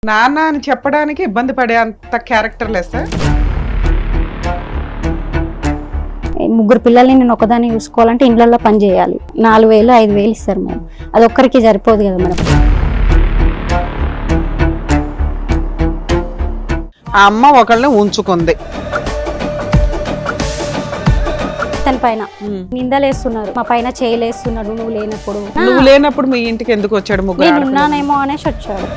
నాన్న అని చెప్పడానికి ఇబ్బంది పడే అంత క్యారెక్టర్ లెస్. ముగ్గురు పిల్లల్ని నేను ఒకదాన్ని చూసుకోవాలంటే ఇండ్లలో పని చేయాలి. 4,000 5,000 ఇస్తారు మేడం. అది ఒక్కరికి సరిపోదు కదా మేడం. ఆ అమ్మ ఒకళ్ళని ఉంచుకుంది. తన పైన నిందలేస్తున్నారు, మా పైన చేయలేస్తున్నాడు. నువ్వు లేనప్పుడు మీ ఇంటికి ఎందుకు వచ్చాడు? ముగ్గురు నేను ఉన్నానేమో అనేసి వచ్చాడు.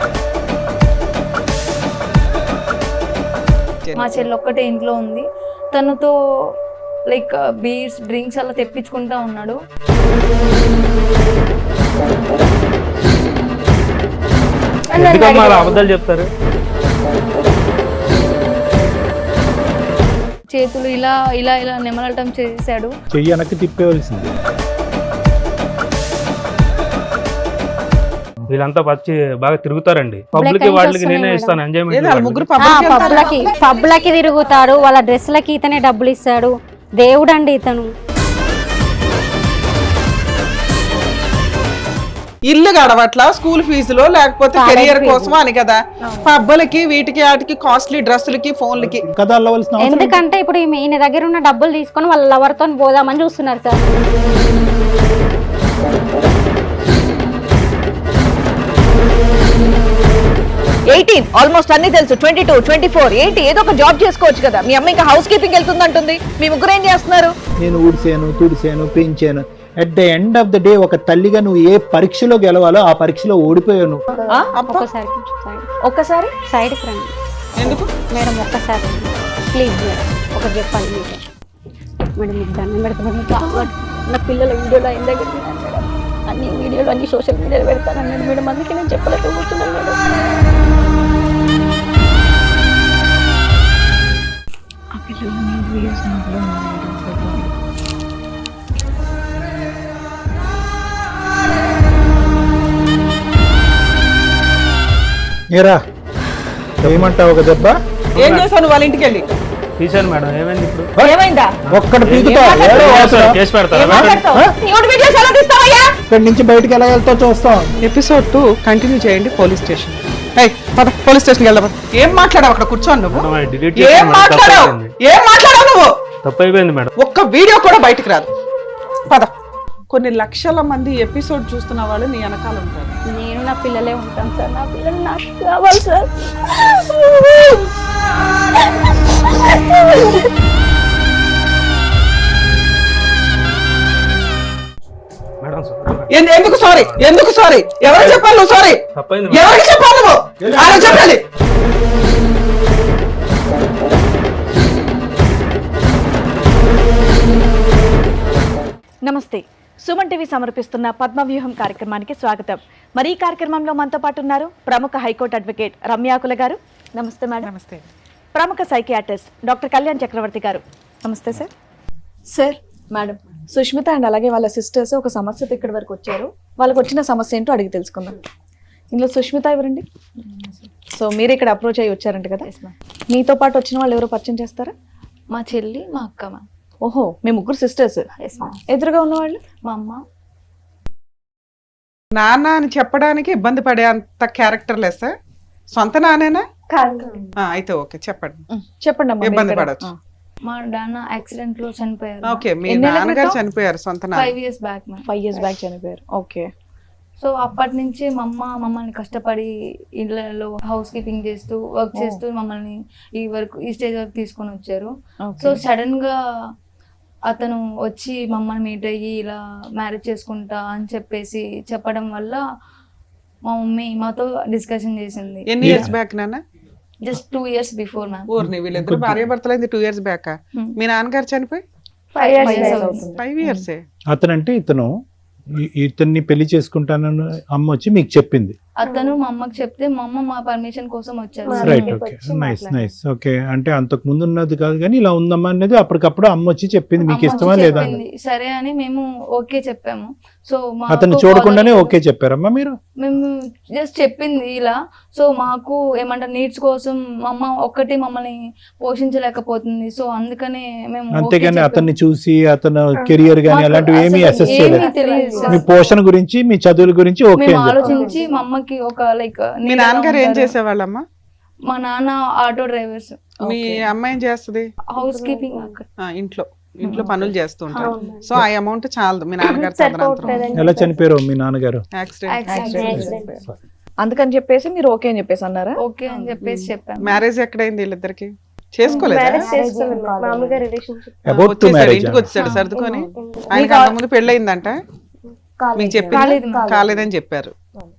మా చెల్లి ఒక్కటే ఇంట్లో ఉంది. తనతో లైక్ బీర్స్ డ్రింక్స్ అలా తెప్పించుకుంటా ఉన్నాడు. అబద్ధాలు చెప్తారు. చేతులు ఇలా ఇలా ఇలా నెమలటం చేశాడు. చెయ్యి వెనక్కి తిప్పేవలసింది. వీళ్ళంతా వచ్చి బాగా తిరుగుతారండి. పబ్లిక్ వాళ్ళకి నేనే ఇస్తాను ఎంజాయ్మెంట్. పబ్లకి తిరుగుతాడు. వాళ్ళ డ్రెస్లకి ఇతనే డబ్బులు ఇస్తాడు. దేవుడు అండి ఇతను. ఇల్లు గడవట్లా, స్కూల్ ఫీజులో లేకపోతే కెరియర్ కోసం అని కదా. పబ్బలకి వీటికి వాటికి కాస్ట్లీ డ్రెస్సులకి ఫోన్లకి కదా. ఎందుకంటే ఇప్పుడు ఈయన దగ్గర ఉన్న డబ్బులు తీసుకొని వాళ్ళ లవర్ తో పోదామని చూస్తున్నారు సార్. ఆల్మోస్ట్ అన్ని తెలుసు. 22, 24, 80 ఏదో ఒక జాబ్ చేసుకోవచ్చు కదా. మీ అమ్మ ఇంకా హౌస్ కీపింగ్ వెళ్తుందంటుంది. మీ ముగ్గురు ఏం చేస్తున్నారు? నేను ఊడిసాను, తుడిసాను, పెంచాను. At the end of the day ఒక తల్లిగా నువ్వు ఏ పరీక్షలో గెలవాలో ఆ పరీక్షలో ఓడిపోయాను. ఒక్కసారి సైడ్ రండి. ఎందుకు మేడం ఒక్కసారి ప్లీజ్ మేడం ఒకటి చెప్పాలి మీకు. మేడం మీకు దండం పెడతాను. నా పిల్లల వీడియోలో ఆయన దగ్గర మేడం అన్ని వీడియోలు అన్ని సోషల్ మీడియాలో పెడతానన్నాడు మేడం. అందుకే నేను చెప్పలేకపోతున్నాను మేడం. ఆ పిల్లలు వీడియోస్ ఏరా ఏమంటావు? ఒక దెబ్బ ఏం చేశాను వాళ్ళ ఇంటికి వెళ్ళి? తీసాను మేడం. ఏమైంది ఇప్పుడు? ఏమైందా? ఒక్కడు పీకుతావు, కేసు పెడతారా? ఇక్కడి నుంచి బయటకు ఎలా వెళ్తావు చూస్తాం. ఎపిసోడ్ 2 కంటిన్యూ చేయండి. Police station. పోలీస్ స్టేషన్కి వెళ్దాం. ఏం మాట్లాడావు అక్కడ కూర్చోండి నువ్వు? ఏం మాట్లాడావు నువ్వు? తప్పైపోయింది మేడం. ఒక్క వీడియో కూడా బయటకు రాదు. పద. కొన్ని లక్షల మంది ఎపిసోడ్ చూస్తున్న వాళ్ళు నీ వెనకాల ఉంటారు. నేను నా పిల్లలే ఉంటాను సార్. నా పిల్లలు నాకు కావాలి సార్. మేడం ఎందుకు సారీ? ఎందుకు సారీ? ఎవరికి చెప్పాలి నువ్వు? సారీ తప్పైంది. ఎవరికి చెప్పాలి నువ్వు? ఆయన చెప్పాలి. నమస్తే. సుమన్ టీవీ సమర్పిస్తున్న పద్మవ్యూహం కార్యక్రమానికి స్వాగతం. మరి ఈ కార్యక్రమంలో మనతో పాటు ఉన్నారు ప్రముఖ హైకోర్టు అడ్వకేట్ రమ్యాకుల గారు. నమస్తే మేడం. నమస్తే. ప్రముఖ సైకియాట్రిస్ట్ డాక్టర్ కళ్యాణ్ చక్రవర్తి గారు. నమస్తే sir. Sir madam, Sushmita and అలాగే వాళ్ళ సిస్టర్స్ ఒక సమస్యతో ఇక్కడి వరకు వచ్చారు. వాళ్ళకి వచ్చిన సమస్య ఏంటో అడిగి తెలుసుకుందాం. ఇందులో సుష్మిత ఎవరండి? సో మీరు ఇక్కడ అప్రోచ్ అయ్యి వచ్చారంట కదా. మీతో పాటు వచ్చిన వాళ్ళు ఎవరో పరిచయం చేస్తారా? మా చెల్లి, మా అక్క, మా ఓహో, మీ ముగ్గురు సిస్టర్స్. ఎదురుగా ఉన్నవాళ్ళు మా అమ్మ. నాన్న అని చెప్పడానికి ఇబ్బంది పడే అంత క్యారెక్టర్ లెస్. సొంత నానేనా? అయితే ఓకే, చెప్పండి. చెప్పండి అమ్మా. ఇబ్బంది పడచ్చు. మా నాన్న యాక్సిడెంట్ లో చనిపోయారు. ఓకే, మీ నాన్నగారు చనిపోయారు. సొంత 5 years బ్యాక్. 5 years బ్యాక్ చనిపోయారు. ఓకే. సో అప్పటి నుంచి మా అమ్మ మమ్మల్ని కష్టపడి ఇళ్ళలో హౌస్ కీపింగ్ చేస్తూ వర్క్ చేస్తూ మమ్మల్ని ఈ స్టేజ్ వరకు తీసుకొని వచ్చారు. సో సడన్ గా అతను వచ్చి మమ్మల్ని మీట్ అయ్యి ఇలా మ్యారేజ్ చేసుకుంటా అని చెప్పేసి చెప్పడం వల్ల మా మమ్మీ మాతో డిస్కషన్ చేసింది. ఎన్ని ఇయర్స్ బ్యాక్ నాన్న? Just 2 years before ma'am. ఊరిని వీళ్ళిద్దరు భార్య భర్తలైంది 2 years బ్యాక్. మీ నాన్నగారు చనిపోయి 5 years. 5 years. అతనంటే ఇతన్ని పెళ్లి చేసుకుంటానని అమ్మ వచ్చి మీకు చెప్పింది. అతను మా అమ్మకి చెప్తే మా అమ్మ మా పర్మిషన్ కోసం వచ్చారు. Right, okay, nice. ఓకే, అంటే అంతకు ముందు ఉన్నది కాదు కానీ ఇలా ఉందమ్మా అనేది అప్పటికప్పుడు అమ్మ వచ్చి చెప్పింది. మీకు ఇష్టమా లేదా? సరే అని మేము ఓకే చెప్పాము. సో అతన్ని చూడకుండానే ఓకే చెప్పారమ్మా మీరు? మేము జస్ట్ చెప్పింది ఇలా. సో మాకు ఏమంటారు నీడ్స్ కోసం మా అమ్మ ఒక్కటి మమ్మల్ని పోషించలేకపోతుంది. సో అందుకనే మేము okay అంతేగాని చెప్పాము. అతన్ని చూసి అతను కెరియర్ గానీ మాకు అలాంటివి ఏమీ అసలు అసెస్ ఏమీ చేయలేదు. తెలియదు సార్. మీ పోషణ గురించి మీ చదువుల గురించి ఓకే మేము అని చెప్పారు. ఆలోచించి మా అమ్మకి ఒక లైక్ మీ నాన్నగారు ఏం చేసేవాళ్ళమ్మా? మా నాన్న ఆటో డ్రైవర్స్, మీ అమ్మాయి ఏం చేస్తుంది? హౌస్ కీపింగ్ అక్కడ. ఇంట్లో పనులు చేస్తుంటారు. సో ఆ అమౌంట్ చాలదు మీ నాన్నగారు తదనంతరం ఎలా చనిపోయారు మీ నాన్నగారు? యాక్సిడెంట్. అందుకని చెప్పేసి మీరు ఓకే అని చెప్పేసి అన్నారా? ఓకే అని చెప్పేసి చెప్పాను. మ్యారేజ్ ఎక్కడైంది వీళ్ళిద్దరికి? చేసుకోలేదా? మామూలుగా రిలేషన్షిప్ అబౌట్ టు వచ్చేసాడు, మ్యారేజ్. ఇంటికి వచ్చాడు సర్దుకొని. ఆయనకి అంతకుముందు పెళ్ళయిందంట, మీకు చెప్పింది కాలేదని చెప్పారు.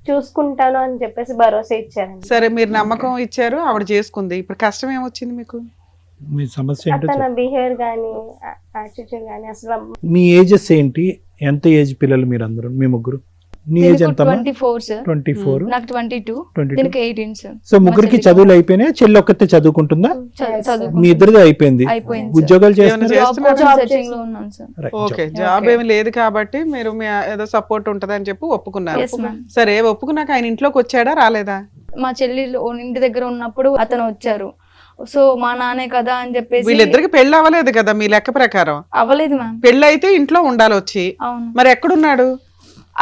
చూసుకుంటాను అని చెప్పేసి భరోసా ఇచ్చారండి. సరే మీరు నమ్మకం ఇచ్చారు, ఆవిడ చేసుకుంది. ఇప్పుడు కష్టం ఏమొచ్చింది మీకు? మీ సమస్య ఏంటో తన బిహేవియర్ గానీ యాటిట్యూడ్ గానీ అసలు మీ ఏజెస్ ఏంటి? ఎంత ఏజ్ పిల్లలు మీరు అందరూ? మీ ముగ్గురు? నీ ఏజ్ ఎంత? 24 సార్. 24. నాకు 22, 22. దీనికి 18 సార్. సో ముగ్గురికి చదువులు అయిపోయినాయి, చెల్లి ఒక్కతే చదువుకుంటుందా? చదువు మీ ఇద్దరిది అయిపోయింది. అయిపోయింది. ఉద్యోగాలు ఏమైనా చేస్తున్నారు? జాబ్ సెర్చింగ్ లో ఉన్నాను సార్. ఓకే, జాబ్ ఏమి లేదు కాబట్టి మీరు మీ ఏదో సపోర్ట్ ఉంటది అని చెప్పి ఒప్పుకున్నారు. Yes, ma'am. సరే ఒప్పుకున్నాక ఆయన ఇంట్లోకి వచ్చాడా రాలేదా? మా చెల్లి ఇంటి దగ్గర ఉన్నప్పుడు అతను వచ్చారు. సో మా నాన్నే కదా అని చెప్పేసి. వీళ్ళిద్దరికి పెళ్లి అవ్వలేదు కదా మీ లెక్క ప్రకారం? అవ్వలేదు మ్యామ్. పెళ్లి అయితే ఇంట్లో ఉండాలి వచ్చి. అవును. మరి ఎక్కడున్నాడు?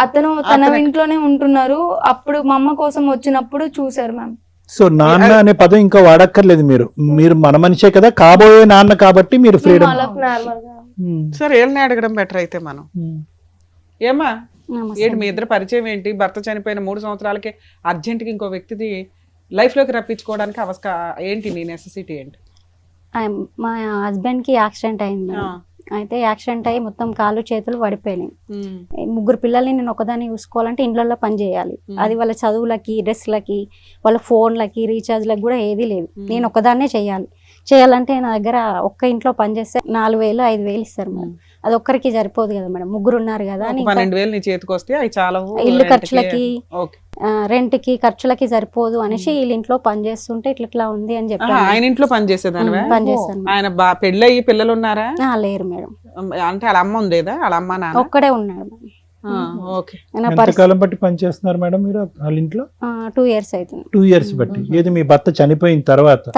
అతను తన ఇంట్లోనే ఉంటున్నారు. అప్పుడు మా అమ్మ కోసం వచ్చినప్పుడు చూసారు మ్యామ్. సో నాన్న అనే పదం ఇంకా వాడక్కర్లేదు మీరు. మీరు మన మనిషే కదా, కాబోయే నాన్న కాబట్టి మీరు ఫ్రీడమ్. నార్మల్ గా సరే వీళ్ళని అడగడం బెటర్ అయితే మనం. ఏమా ఏంటి మీ ఇద్దరు పరిచయం ఏంటి? భర్త చనిపోయిన 3 సంవత్సరాలకే అర్జెంట్గా ఇంకో వ్యక్తిది లైఫ్ లోకి రప్పించుకోవడానికి ఏంటి నీ నెసెసిటీ ఏంటి? మా హస్బెండ్ కి యాక్సిడెంట్ అయింది మేడం. అయితే యాక్సిడెంట్ అయ్యి మొత్తం కాళ్ళు చేతులు పడిపోయినాయి. 3 పిల్లల్ని నేను ఒకదాన్ని చూసుకోవాలంటే ఇండ్లలో పని చేయాలి. అది వాళ్ళ చదువులకి, డ్రెస్లకి, వాళ్ళ ఫోన్లకి, రీఛార్జ్లకి కూడా ఏదీ లేదు. నేను ఒకదాన్నే చేయాలంటే నా దగ్గర ఒక్క ఇంట్లో పని చేస్తే 4,000 5,000 ఇస్తారు మేడం. అది ఒక్కరికి సరిపోదు కదా మేడం, ముగ్గురు ఉన్నారు కదా అని. 12,000 నీ చేతికి వస్తే అవి చాలా ఇల్లు ఖర్చులకి, రెంట్ కి, ఖర్చులకి సరిపోదు అనేసి వీళ్ళ ఇంట్లో పని చేస్తుంటే ఇట్లా ఉంది అని చెప్పాను. ఆయన ఇంట్లో పని చేసేదానివా? పని చేస్తాను. ఆయన పెళ్ళయ్యి పిల్లలు ఉన్నారా? లేరు మేడం. అంటే వాళ్ళ అమ్మ ఉండేదా? వాళ్ళ అమ్మ నాన్న ఒక్కడే ఉన్నాడు మేడం. ఓకే. ఎంతకాలం బట్టి పని చేస్తున్నారు మేడం మీరు వాళ్ళ ఇంట్లో? 2 years అవుతుంది. 2 years బట్టి. ఏది మీ భర్త చనిపోయిన తర్వాత?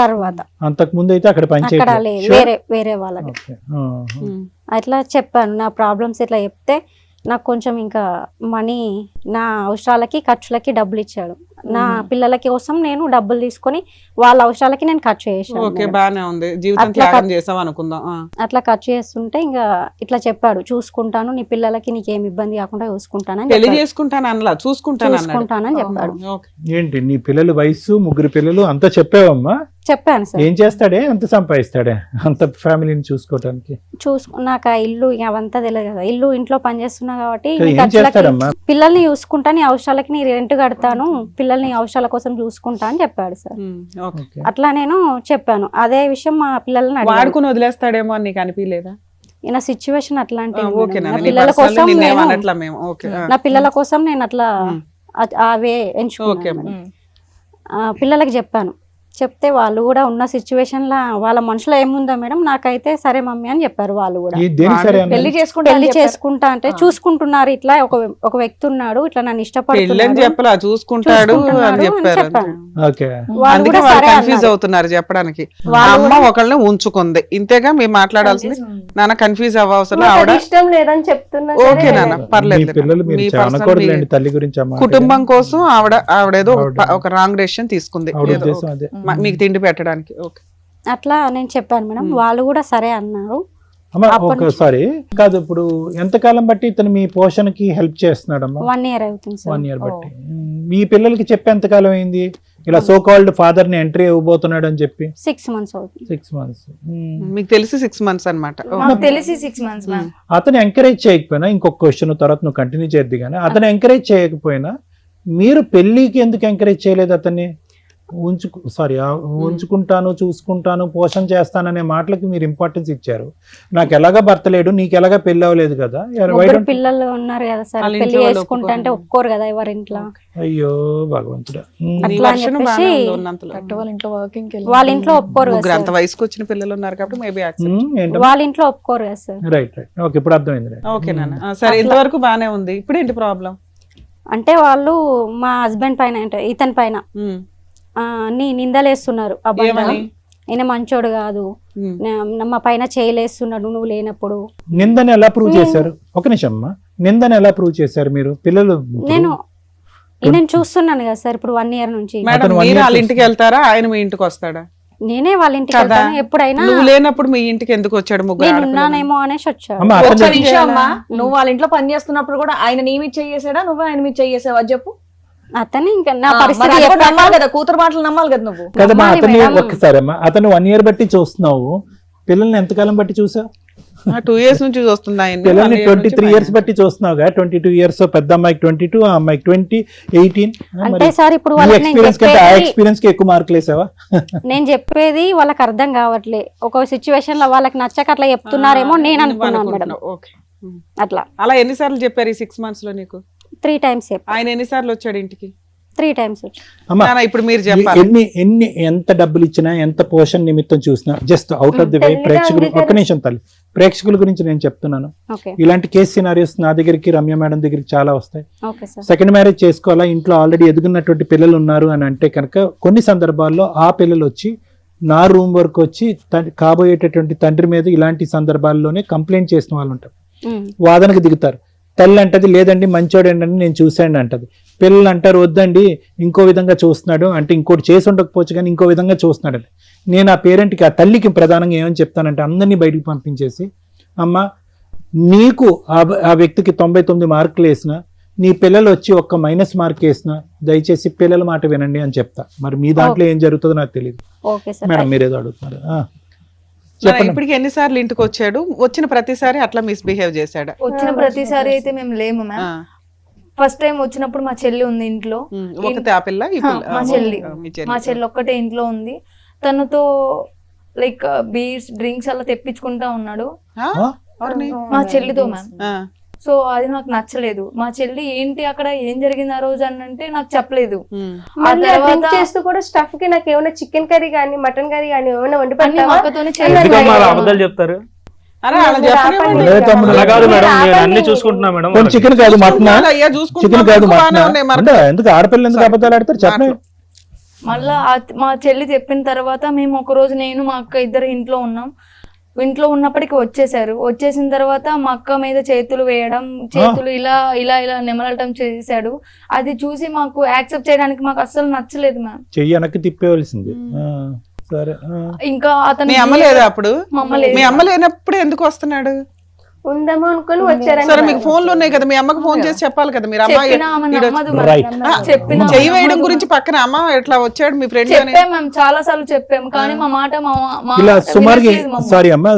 అంతకు ముందు అయితే అక్కడ పని అక్కడ లేదు, చేయలేదు. వేరే వాళ్ళకి. అట్లా చెప్పాను నా ప్రాబ్లమ్స్. ఇట్లా చెప్తే నాకు కొంచెం ఇంకా మనీ, నా అవసరాలకి ఖర్చులకి డబ్బులు ఇచ్చాడు. నా పిల్లల కోసం నేను డబ్బులు తీసుకొని వాళ్ళ అవసరాలకి నేను ఖర్చు చేసాను. ఓకే, బానే ఉంది. జీవితం త్యాగం చేసాం అనుకుందాం. అట్లా ఖర్చు చేస్తుంటే ఇంకా ఇట్లా చెప్పాడు, చూసుకుంటాను నీ పిల్లలకి, నీకేం ఇబ్బంది కాకుండా చూసుకుంటానని. పెళ్లి చేసుకుంటాను అనలా, చూసుకుంటానని చెప్పాడు. ఏంటి నీ పిల్లల వయసు? 3 పిల్లలు అంతా చెప్పావమ్మా? చెప్పాను సార్. ఏం చేస్తాడే, ఎంత సంపాదిస్తాడే అంత ఫ్యామిలీని చూసుకోవడానికి? నాకు ఆ ఇల్లు అవంతా తెలియదు కదా. ఇంట్లో పని చేస్తున్నా కాబట్టి ఏం చేస్తాడమ్మా? పిల్లల్ని చూసుకుంటా, నీ అవసరాలకి నీ రెంట్ కడతాను, పిల్లల్ని అవసరాల కోసం చూసుకుంటా అని చెప్పాడు సార్. అట్లా నేను చెప్పాను. అదే విషయం మా పిల్లల్ని వాడుకుని వదిలేస్తాడేమో అని నీకు అనిపించలేదా? నా సిచ్యువేషన్ అట్లాంటిది. నా పిల్లల కోసం నేను అట్లా అవే ఎంచుకున్నాను. పిల్లలకి చెప్పాను. చెప్తే వాళ్ళు కూడా ఉన్న సిచ్యువేషన్ లా వాళ్ళ మనసులో ఏముందో మేడం, నాకైతే సరే మమ్మీ అని చెప్పారు. వాళ్ళు కూడా పెళ్లి చేసుకుంటా అంటే చూసుకుంటున్నారు, ఇట్లా ఒక వ్యక్తి ఉన్నాడు, ఇట్లా నన్ను ఇష్టపడుతున్నాడు అవుతున్నారు చెప్పడానికి. అమ్మ ఒకళ్ళని ఉంచుకుంది, ఇంతేగా మీరు మాట్లాడాల్సింది. నాన్న కన్ఫ్యూజ్ అవ్వవసరం, ఆవిడ ఇష్టం లేదని చెప్తున్నా. ఓకే నాన్న, పర్లేదు. తల్లి గురించి కుటుంబం కోసం ఆవిడేదో ఒక రాంగ్ డెసిషన్ తీసుకుంది మీకు తిండి పెట్టడానికి. అట్లా నేను చెప్పాను మేడం. వాళ్ళు కూడా సరే అన్నారు. ఒకసారి కాదు, ఇప్పుడు ఎంతకాలం బట్టి ఇతను మీ పోషణకి హెల్ప్ చేస్తున్నాడమ్మా? 1 year అవుతుంది సార్. 1 year బట్టి. మీ పిల్లలకి చెప్పి ఎంతకాలం అయింది ఇలా సో కాల్డ్ ఫాదర్ ని ఎంట్రీ ఇవ్వబోతున్నాడు అని చెప్పి? 6 months అవుతుంది. 6 months. మీకు తెలిసి 6 months అన్నమాట. తెలిసి 6 months. అతను ఎంకరేజ్ చేయకపోయినా, ఇంకొక క్వశ్చన్ తర్వాత నువ్వు కంటిన్యూ చేద్ది కానీ, అతను ఎంకరేజ్ చేయకపోయినా మీరు పెళ్లికి ఎందుకు ఎంకరేజ్ చేయలేదు అతన్ని? ఉంచుకుంటాను, చూసుకుంటాను, పోషణ చేస్తాననే మాటలకి మీరు ఇంపార్టెన్స్ ఇచ్చారు. నాకు ఎలాగా భర్త లేడు, నీకు ఎలాగా పెళ్లి అవ్వలేదు కదా. Why ముగ్గురు don't- పిల్లలు ఉన్నారు కదా సార్, వాళ్ళ పెళ్లి ఇంట్లో వాళ్ళు చేసుకుంటా అంటే ఒప్పుకోరు కదా ఎవరి ఇంట్లో. అయ్యో భగవంతుడా. నీ అట్లా అని version బాగానే చెప్పేసి ఉంది ఉన్నంతలో. కరెక్ట్ వాళ్ళ ఇంట్లో వర్కింగ్ వాళ్ళ ఇంట్లో ఒప్పుకోరు కదా ముగ్గురు అంత సార్. వయసుకు వచ్చిన పిల్లలు ఉన్నారు కాబట్టి మేబీ ఏంటో వాళ్ళ ఇంట్లో ఒప్పుకోరు కదా సార్. రైట్ ఓకే, ఇప్పుడు అర్థమైంది. ఓకే నాన్న సరే, ఇంతవరకు బానే ఉంది. ఇప్పుడు ఏంటి ప్రాబ్లం? అంటే వాళ్ళు మా హస్బెండ్ పైన అంటే ఇతని పైన అన్ని నిందలేస్తున్నారు. అబ్బాయి ఏమని? ఈయన మంచోడు కాదు, మా పైన చేయలేస్తున్నాడు నువ్వు లేనప్పుడు. నిందని ఎలా ప్రూవ్ చేశారు? ఒక నిమిషం అమ్మా, నిందని ఎలా ప్రూవ్ చేశారు మీరు? పిల్లలు నేను చూస్తున్నాను కదా సార్ ఇప్పుడు 1 year నుంచి. మేడం అతను one మీరు year వాళ్ళ ఇంటికి వెళ్తారా, ఆయన మీ ఇంటికి వస్తాడా? నేనే వాళ్ళ ఇంటికి కదా. వెళ్తాను ఎప్పుడైనా. నువ్వు లేనప్పుడు మీ ఇంటికి ఎందుకు వచ్చాడు? ముగ్గురు నేను ఆడపిల్లలు. ఉన్నానేమో అనేసి వచ్చాడు. అమ్మా, ఒక్క అతను నిమిషం అమ్మా, నువ్వు వాళ్ళ ఇంట్లో పని చేస్తున్నప్పుడు కూడా ఆయన నీ మీద చేసాడా, నువ్వు ఆయన మీద చేసావా చెప్పు. అతను ఇంకా నా మరి పరిస్థితి అది కూడా ఎప్పుడన్నా- నమ్మాలి కదా, కూతురు మాటలు నమ్మాలి కదా నువ్వు. కదమ్మా, నమ్మాలి అతన్ని మేడం. ఒక్కసారి అమ్మా, అతను 1 year బట్టి చూస్తున్నావు, పిల్లల్ని ఎంతకాలం బట్టి చూసావు? 2 years నుంచి చూస్తుంది ఆయన్ని. పిల్లల్ని 1 year నుంచి 23 years బట్టి చూస్తున్నావుగా. 22 years, పెద్ద అమ్మాయికి 22, ఆ అమ్మాయికి 20, 18. అంటే సార్ ఇప్పుడు ఈ వాళ్ళకి నేను ఎక్స్పీరియన్స్ కంటే ఆ చెప్పేది ఎక్స్పీరియన్స్ కి ఎక్కువ మార్కులు వేసావా? నేను చెప్పేది వాళ్ళకి అర్థం కావట్లే. ఒక సిచ్యువేషన్ లో వాళ్ళకి నచ్చక అట్లా చెప్తున్నారేమో నేను అనుకున్నాను మేడం. ఓకే. అట్లా అలా ఎన్నిసార్లు చెప్పారు ఈ 6 months లో నీకు? 3 times ఆయన ఎన్నిసార్లు వచ్చాడు ఇంటికి? 3 times అమ్మా, నాన్న, ఇప్పుడు మీరు చెప్పాలి. ఎంత డబ్బులు ఇచ్చినా, ఎంత పోషణ నిమిత్తం చూసినా, just out of the way, ప్రేక్షకులు ఒక్క నిమిషం తల్లి, ప్రేక్షకుల గురించి నేను చెప్తున్నాను. ఓకే ఇలాంటి కేసు సినారియోస్ నా దగ్గరికి, రమ్య మేడం దగ్గరికి చాలా వస్తాయి. Okay sir. సెకండ్ మ్యారేజ్ చేసుకోవాలా, ఇంట్లో ఆల్రెడీ ఎదుగున్నటువంటి పిల్లలు ఉన్నారు అని అంటే కనుక కొన్ని సందర్భాల్లో ఆ పిల్లలు వచ్చి నా రూమ్ వరకు వచ్చి కాబోయేటటువంటి తండ్రి మీద ఇలాంటి సందర్భాల్లోనే కంప్లైంట్ చేసిన వాళ్ళు ఉంటారు. వాదనకు దిగుతారు. తల్లి అంటది లేదండి మంచోడండి అని నేను చూశాను అంటది. పిల్లలు అంటారు వద్దండి ఇంకో విధంగా చూస్తున్నాడు అంటే, ఇంకోటి చేసి ఉండకపోవచ్చు కానీ ఇంకో విధంగా చూస్తున్నాడు అంటే. నేను ఆ పేరెంట్కి, ఆ తల్లికి ప్రధానంగా ఏమని చెప్తానంటే, అందరినీ బయటికి పంపించేసి, అమ్మ నీకు ఆ వ్యక్తికి 99 మార్కులు వేసిన, నీ పిల్లలు వచ్చి ఒక్క మైనస్ మార్క్ వేసిన, దయచేసి పిల్లల మాట వినండి అని చెప్తా. మరి మీ దాంట్లో ఏం జరుగుతుందో నాకు తెలియదు. Okay sir. మేడం మీరేదో అడుగుతున్నారు. ఇప్పటికి ఎన్నిసార్లు ఇంటికి వచ్చాడు? వచ్చిన ప్రతిసారి అట్లా మిస్బిహేవ్ చేశాడా? వచ్చిన ప్రతిసారి అయితే మేము లేము మ్యామ్. ఫస్ట్ టైం వచ్చినప్పుడు మా చెల్లి ఉంది ఇంట్లో. ఒకతే ఆ పిల్ల, ఈ పిల్ల? మా చెల్లి మీ చెల్లి. మా చెల్లి ఒక్కటే ఇంట్లో ఉంది. తనతో లైక్ బీర్స్ డ్రింక్స్ అలా తెప్పించుకుంటా ఉన్నాడు ఆ? ఎవరిని? మా చెల్లితో మ్యామ్. ఆ. సో అది నాకు నచ్చలేదు. మా చెల్లి ఏంటి అక్కడ ఏం జరిగింది ఆ రోజు అని అంటే నాకు చెప్పలేదు. ఆ మళ్ళీ తర్వాత డ్రింక్ చేస్తూ కూడా స్టఫ్ కి నాకు ఏమైనా చికెన్ కర్రీ కానీ మటన్ కర్రీ కానీ ఏమైనా వండి అన్ని పెట్టావా? అక్కతోనే ఎందుకమ్మా అలా అబద్ధాలు చెప్తారు? అరే అలా చెప్పనివ్వండి. అదే తమ్ముడు. అలా కాదు మేడం, నేను అన్ని చూసుకుంటున్నా మేడం. కొన్ని చికెన్ కాదు మటన్, అయ్యా చికెన్ చూసుకుంటున్నాం, కాదు ఎక్కువ బాగానే మటన్. ఉన్నాయి మరి. అంటే ఎందుకు ఆడపిల్లలు ఎందుకు అబద్ధాలు ఆడతారు చెప్పండి. మళ్ళా మా చెల్లి చెప్పిన తర్వాత మేము ఒక రోజు నేను మా అక్క ఇద్దరు ఇంట్లో ఉన్నాం. ఇంట్లో ఉన్నప్పటికీ వచ్చేసారు. వచ్చేసిన తర్వాత మా అక్క మీద చేతులు వేయడం, చేతులు ఇలా ఇలా ఇలా నెమలటం చేశాడు. అది చూసి మాకు యాక్సెప్ట్ చేయడానికి మాకు అస్సలు నచ్చలేదు మ్యామ్. చెయ్యి వెనక్కి తిప్పేవలసింది. సరే. ఇంకా అతను మీ అమ్మ లేదా అప్పుడు? మా అమ్మ లేదు. మీ అమ్మ లేనప్పుడు ఎందుకు వస్తున్నాడు? ఉందేమో అనుకుని వచ్చారని. సరే మీకు ఫోన్లు ఉన్నాయి కదా, మీ అమ్మకి ఫోన్ చేసి చెప్పాలి కదా. మీరు అమ్మ చెప్పినా ఆమె నమ్మదు Right. మ్యామ్. చెప్పినా చెయ్యి వేయడం గురించి పక్కన అమ్మ ఎట్లా వచ్చాడు మీ ఫ్రెండ్ అని చెప్పాం మేము, చాలా సార్లు చెప్పాము. కానీ మా మాట మా ఇలా మాట సుమారుగా వినట్లేదు మా అమ్మ. సారీ అమ్మ,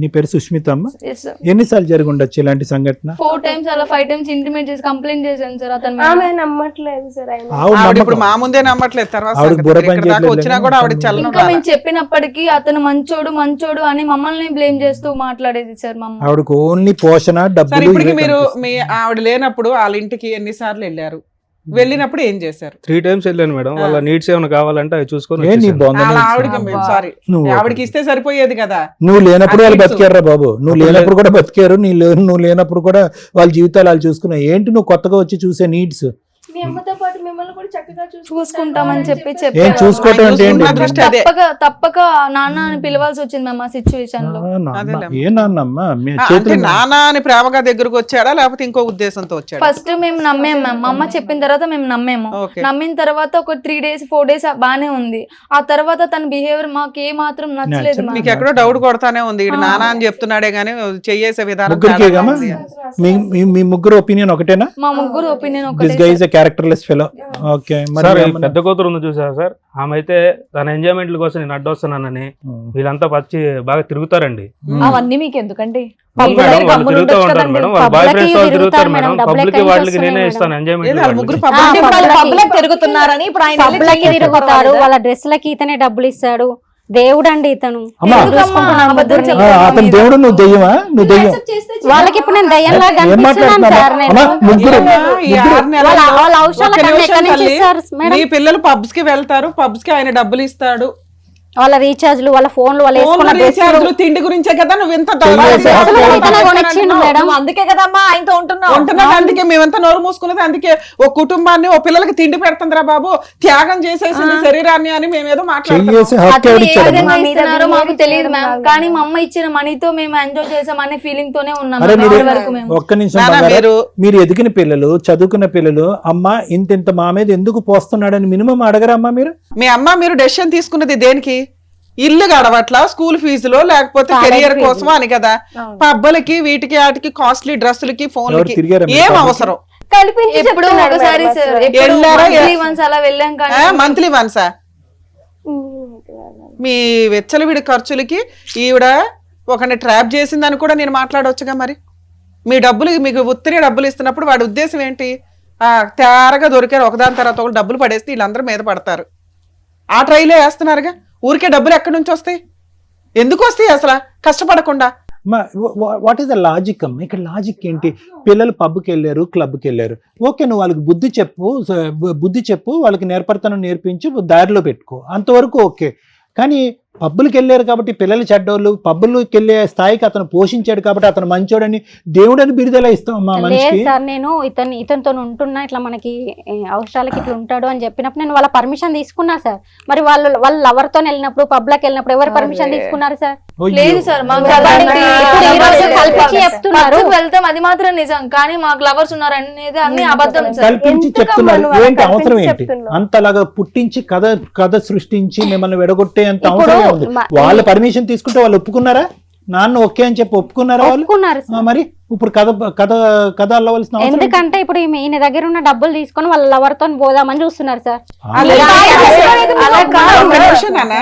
నీ పేరు సుష్మిత అమ్మ. Yes, sir. ఎన్నిసార్లు జరిగి ఉండొచ్చు ఇలాంటి సంఘటన? 4 times అలా 5 times ఇంటిమేట్ చేసి కంప్లైంట్ చేశాను సార్ అతను మీద. ఆమె నమ్మట్లేదు సార్ ఆయన. ఆవిడ ఆవిడ ఇప్పుడు నమ్మకం. మా ముందే నమ్మట్లేదు. తర్వాత ఆవిడ సంగతి. బుర్ర ఇక్కడ పని దాకా చేయట్లేదు వచ్చినా కానీ కూడా ఆవిడ ఇంకా చల్లను ఇంకా మేము చెప్పినప్పటికీ అతను మంచోడు మంచోడు అని మమ్మల్ని బ్లేమ్ చేస్తూ మాట్లాడేది సార్ మా అమ్మ. ఆవిడకు ఓన్లీ పోషణ సరే డబ్బులు ఇప్పటికి ఇవే మీరు కనిపిస్తాయి. మీ ఆవిడ లేనప్పుడు వాళ్ళ ఇంటికి ఎన్నిసార్లు వెళ్ళారు? వెళ్ళినప్పుడు ఏం చేశారు? 3 times వెళ్ళాను మేడం. వాళ్ళ నీడ్స్ ఏమైనా కావాలంటే అవి చూసుకొని ఏ నీ వచ్చేసాను. బొంద వాళ్ళ నీడ్స్? ఆవిడకి సారీ, నువ్వు ఆవిడకి ఇస్తే సరిపోయేది కదా. నువ్వు లేనప్పుడు వాళ్ళు అట్లీస్ట్ బతికారా బాబు? నువ్వు లేనప్పుడు కూడా బతికారు. నువ్వు లేనప్పుడు కూడా వాళ్ళ జీవితాలు వాళ్ళు చూసుకున్నావు. ఏంటి నువ్వు కొత్తగా వచ్చి చూసే నీడ్స్? మీ అమ్మతో పాటు మిమ్మల్ని కూడా చక్కగా చూసుకుంటామని చెప్పి ఏం చెప్పారు. చూసుకోవటం ఆయన అంటే ఏంటి? చూసుకున్న దృష్టి అదే. తప్పక నాన్న అని పిలవాల్సి వచ్చింది మేము ఆ సిచ్యువేషన్ లో. ఏ నాన్నమ్మ మీ అంటే చేతులు నానా అని ప్రేమగా దగ్గరకు వచ్చాడా లేకపోతే ఇంకో ఉద్దేశంతో వచ్చాడా? ఫస్ట్ మేము నమ్మాము మ్యామ్. మా అమ్మ చెప్పిన తర్వాత మేము నమ్మాము. Okay. నమ్మిన తర్వాత ఒక 3 days 4 days బానే ఉంది. ఆ తర్వాత తన బిహేవియర్ మాకు ఏ మాత్రం నచ్చలేదు మ్యామ్. మీకు ఎక్కడో డౌట్ కొడతానే ఉంది. ఇటు నానా అని చెప్తున్నాడే గానీ చేసే విధానం ముగ్గురికే తేడాగా గమా? ఉంది. మీ ముగ్గురు ఒపీనియన్ ఒకటేనా? మా ముగ్గురు ఒపీనియన్ దిస్ ఒకటే guy is a characterless fellow. Okay sir ఈ మరి పెద్ద కూతురు ఉంది చూసారా సార్, ఆమె అయితే తన ఎంజాయ్మెంట్ల కోసం నేను అడ్డొస్తున్నానని వీళ్ళంతా వచ్చి బాగా తిరుగుతారండి. అవన్నీ మీకు ఎందుకండి? అవును మేడం, వాళ్ళు తిరుగుతూ ఉంటారు మేడం, వాళ్ళ బాయ్ ఫ్రెండ్స్ వాళ్ళు తిరుగుతారు మేడం, పబ్లిక్ వాళ్ళకి నేనే ఇస్తాను ఎంజాయ్మెంట్. ముగ్గురు అంటే ఇప్పుడు వాళ్ళు పబ్లిక్ తిరుగుతున్నారని ఇప్పుడు ఆయన వెళ్ళి పబ్లకి చెయ్యి తిరుగుతారు, పెట్టుకోవాలి వాళ్ళ డ్రెస్లకి ఇతనే డబ్బులు ఇస్తాడు. దేవుడు అండి ఇతను. అమ్మా, అతను దేవుడు, నువ్వు దెయ్యమా? నువ్వు దెయ్యం. వాళ్ళకి ఇప్పుడు నేను దయ్యంలా ఏం కనిపిస్తున్నాను మాట్లాడుతున్నా? సార్ నేను. అమ్మా, ముగ్గురు ఈ 6 నెలల్లో వాళ్ళ అవసరాలు ఒక్క కన్నా నిమిషం ఎక్కడి నుంచి తల్లి, ఇస్తారు మేడం? నీ పిల్లలు పబ్స్ కి వెళ్తారు, పబ్స్ కి ఆయన డబ్బులు ఇస్తాడు. వాళ్ళ రీఛార్జ్లు, వాళ్ళ ఫోన్లు, వాళ్ళు వేసుకున్న ఫోన్లు, రీఛార్జ్లు, తిండి గురించే కదా నువ్వు ఇంత నువ్వు అందుకే కదమ్మా ఆయనతో ఉంటున్నావు. ఉంటున్నది. అందుకే మేమంతా నోరు మూసుకున్నది. అందుకే ఓ కుటుంబాన్ని, ఓ పిల్లలకి తిండి పెడుతుందిరా బాబు, త్యాగం చేసేసింది శరీరాన్ని అని మేమేదో మాట్లాడుతున్నాం. చెయ్యేసి హక్కు అతను ఏ ఎవరిచ్చాడు? విధంగా ఇస్తున్నారో మాకు తెలియదు మ్యామ్, కానీ మా అమ్మ ఇచ్చిన మనీతో మేము ఎంజాయ్ చేసాం అనే ఫీలింగ్ తోనే ఉన్నాం అరే మీరు ఇప్పటి వరకు మేము. ఒక్క నిమిషం నాన్న, బంగారం. మీరు ఎదిగిన పిల్లలు, చదువుకున్న పిల్లలు, అమ్మ ఇంత మా మీద ఎందుకు పోస్తున్నాడని మినిమం అడగరా అమ్మా మీరు? మీ అమ్మ మీరు డెసిషన్ తీసుకున్నది దేనికి? ఇల్లు గడవట్లా, స్కూల్ ఫీజులో, లేకపోతే కెరియర్ కోసం అని కదా. పబ్బలకి, వీటికి, వాటికి, కాస్ట్లీ డ్రెస్సులకి, ఫోన్లకి తిరిగారా మీరు ఏం పబ్లిక్? అవసరం? కల్పించి ఎప్పుడు చెప్తున్నాడు ఒకసారి మేడం సార్, అసలు. వెళ్ళారా? వన్స్ అలా వెళ్ళాం కానీ మంత్లీ వన్సా? మీ వెచ్చలవిడి ఖర్చులకి ఈవిడ ఒకరిని ట్రాప్ చేసిందని కూడా నేను మాట్లాడవచ్చుగా. మరి మీ డబ్బులు, మీకు ఉత్తరే డబ్బులు ఇస్తున్నప్పుడు వాడి ఉద్దేశం ఏంటి? తేరగా దొరికారు ఒకదాని తర్వాత ఒకటి డబ్బులు పడేస్తే వీళ్ళందరూ మీద పడతారు. ఆ ట్రైలే వేస్తున్నారుగా. ఊరికే డబ్బులు ఎక్కడి నుంచి వస్తాయి? ఎందుకు వస్తాయి అసలు కష్టపడకుండా? వాట్ ఈస్ ద లాజిక్ అమ్మ? ఇక్కడ లాజిక్ ఏంటి? పిల్లలు పబ్కి వెళ్ళారు, క్లబ్కి వెళ్ళారు, ఓకే, నువ్వు వాళ్ళకి బుద్ధి చెప్పు, వాళ్ళకి నేర్పడతనం నేర్పించు, దారిలో పెట్టుకో, అంతవరకు ఓకే. కానీ పబ్బులకి వెళ్ళారు కాబట్టి పిల్లలు చెడ్డోళ్ళు, పబ్బులకి వెళ్ళే స్థాయికి అతను పోషించాడు కాబట్టి అతను మంచోడని దేవుడని బిరుదెలా ఇస్తాం మా లేదు మనిషికి? సార్, నేను ఇతనితో ఉంటున్నా, ఇట్లా మనకి అవసరాలకి ఇట్లా ఉంటాడు అని చెప్పినప్పుడు నేను వాళ్ళ పర్మిషన్ తీసుకున్నా సార్. మరి వాళ్ళ లవర్ తో వెళ్ళినప్పుడు, పబ్లకి వెళ్ళినప్పుడు ఎవరు పర్మిషన్ తీసుకున్నారు సార్? లేదు సార్, మాకు ఇప్పుడు ఈ రోజు కల్పించి చెప్తున్నారు. వెళ్తాం అది మాత్రం నిజం, కానీ మాకు లవర్స్ ఉన్నారు అనేది అన్ని అబద్ధం సార్. కల్పించి ఎందుకమ్మా చెప్తున్నారు. నువ్వు అలా ఏంటి అవసరం కల్పించి ఏంటి? చెప్తున్నావు? అంతలాగా పుట్టించి కథ సృష్టించి మిమ్మల్ని విడగొట్టే అంత ఇప్పుడు అవసరం ఉంది. వాళ్ళ పర్మిషన్ తీసుకుంటే వాళ్ళు ఒప్పుకున్నారా? నాన్న ఓకే అని చెప్పి ఒప్పుకున్నారా వాళ్ళు? ఒప్పుకున్నారు ఆ, సార్. మరి ఇప్పుడు కథ అల్లవలసిన అవసరం ఏంటి? ఎందుకంటే ఇప్పుడు ఈయన దగ్గర ఉన్న డబ్బులు తీసుకొని వాళ్ళ లవర్ తో పోదామని చూస్తున్నారు సార్. అలా కాదు. ఒక్క నిమిషం నాన్న.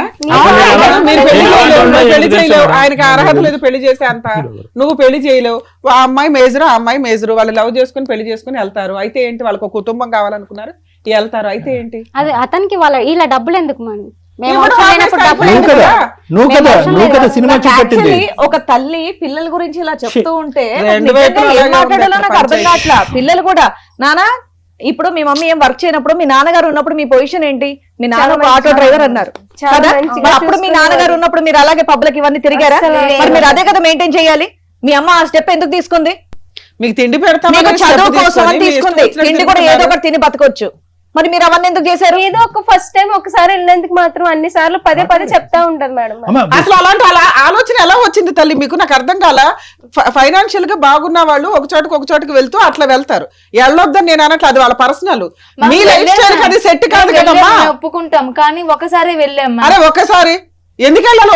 మీరు పెళ్లి చేయలేవు, నువ్వు పెళ్లి చేయలేవు, ఆయనకి అర్హత లేదు పెళ్లి చేసే అంత. నువ్వు పెళ్లి చేయలేవు. ఆ అమ్మాయి మేజరు, ఆ అమ్మాయి మేజరు, వాళ్ళు లవ్ చేసుకుని పెళ్లి చేసుకుని వెళ్తారు. అయితే ఏంటి? వాళ్ళకి ఒక కుటుంబం కావాలనుకున్నారు, వెళ్తారు. అయితే ఏంటి? అదే అతనికి ఇలా డబ్బులు ఎందుకు మనం? మేము ఇప్పుడు అవసరం లేనప్పుడు డబ్బులు నువ్వు ఎందుకు? కదా నువ్వు కదా సినిమా చూపెట్టింది. Actually, ఒక తల్లి పిల్లల గురించి ఇలా చెప్తూ ఉంటే రెండు నిజంగా వైపులా ఏం అలాగే మాట్లాడాలో ఉంది నాకు అర్థం పంచాయతీ. కావట్లా. పిల్లలు కూడా నానా, ఇప్పుడు మీ మమ్మీ ఏం వర్క్ చేయనప్పుడు మీ నాన్నగారు ఉన్నప్పుడు మీ పొజిషన్ ఏంటి? మీ నాన్న ఒక ఆటో డ్రైవర్ అన్నారు చాలా కదా. మంచిగా మరి అప్పుడు మీ నాన్నగారు ఉన్నప్పుడు మీరు అలాగే పబ్లిక్ ఇవన్నీ తిరిగారా? మరి మీరు అదే కదా మెయింటైన్ చేయాలి. మీ అమ్మ ఆ స్టెప్ ఎందుకు తీసుకుంది? మీకు తిండి పెడతామని మీకు step చదువు కోసం తీసుకొని అని మీ తీసుకుంది. ఇష్టం వచ్చినట్టు తిండి కూడా ఏదో తిరుగుతున్నారు. ఒకటి తిని బతకొచ్చు. మరి మీరు అవన్నీ ఎందుకు చేశారు? ఏదో ఒక ఫస్ట్ టైం ఒకసారి వెళ్ళినందుకు మాత్రం అన్ని సార్లు పదే చెప్తా ఉంటారు మేడం. అమ్మ, అసలు అలాంటి ఆలోచన ఎలా వచ్చింది తల్లి మీకు? నాకు అర్థం కాల. ఫైనాన్షియల్ గా బాగున్న వాళ్ళు ఒక చోటుకి వెళ్తూ అట్లా వెళ్తారు. వెళ్ళొద్దని నేను అనట్లు, అది వాళ్ళ పర్సనల్. మీ లైఫ్ స్టైల్ అది సెట్ కాదు కదమ్మా. ఒప్పుకుంటాం, కానీ ఒకసారి వెళ్ళాం అరే ఒక్కసారి ఎందుకు వెళ్ళాలి?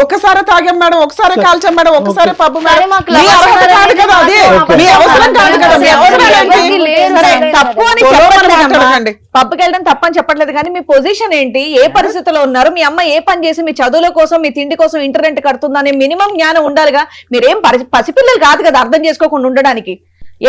ఒక్కసారే తాగాం మేడం, ఒకసారి కాల్చాం మేడం, ఒకసారి పబ్బు మేడం. మాకు మీ అర్హత కాదు కదా అది, మీ అవసరం కాదు కదా. మీ అవసరం ఏంటి? సరే, తప్పు అని గొడవ చెప్పట్లేదమ్మా. మాట్లాడకండి. పబ్కి వెళ్ళడం తప్పని చెప్పట్లేదు, కానీ మీ పొజిషన్ ఏంటి? ఏ పరిస్థితిలో ఉన్నారు? మీ అమ్మ ఏ పని చేసి మీ చదువుల కోసం, మీ తిండి కోసం ఇంటర్నెట్ కడుతుందనే మినిమం జ్ఞానం ఉండాలిగా. మీరేం పసిపిల్లలు కాదు కదా అర్థం చేసుకోకుండా ఉండడానికి.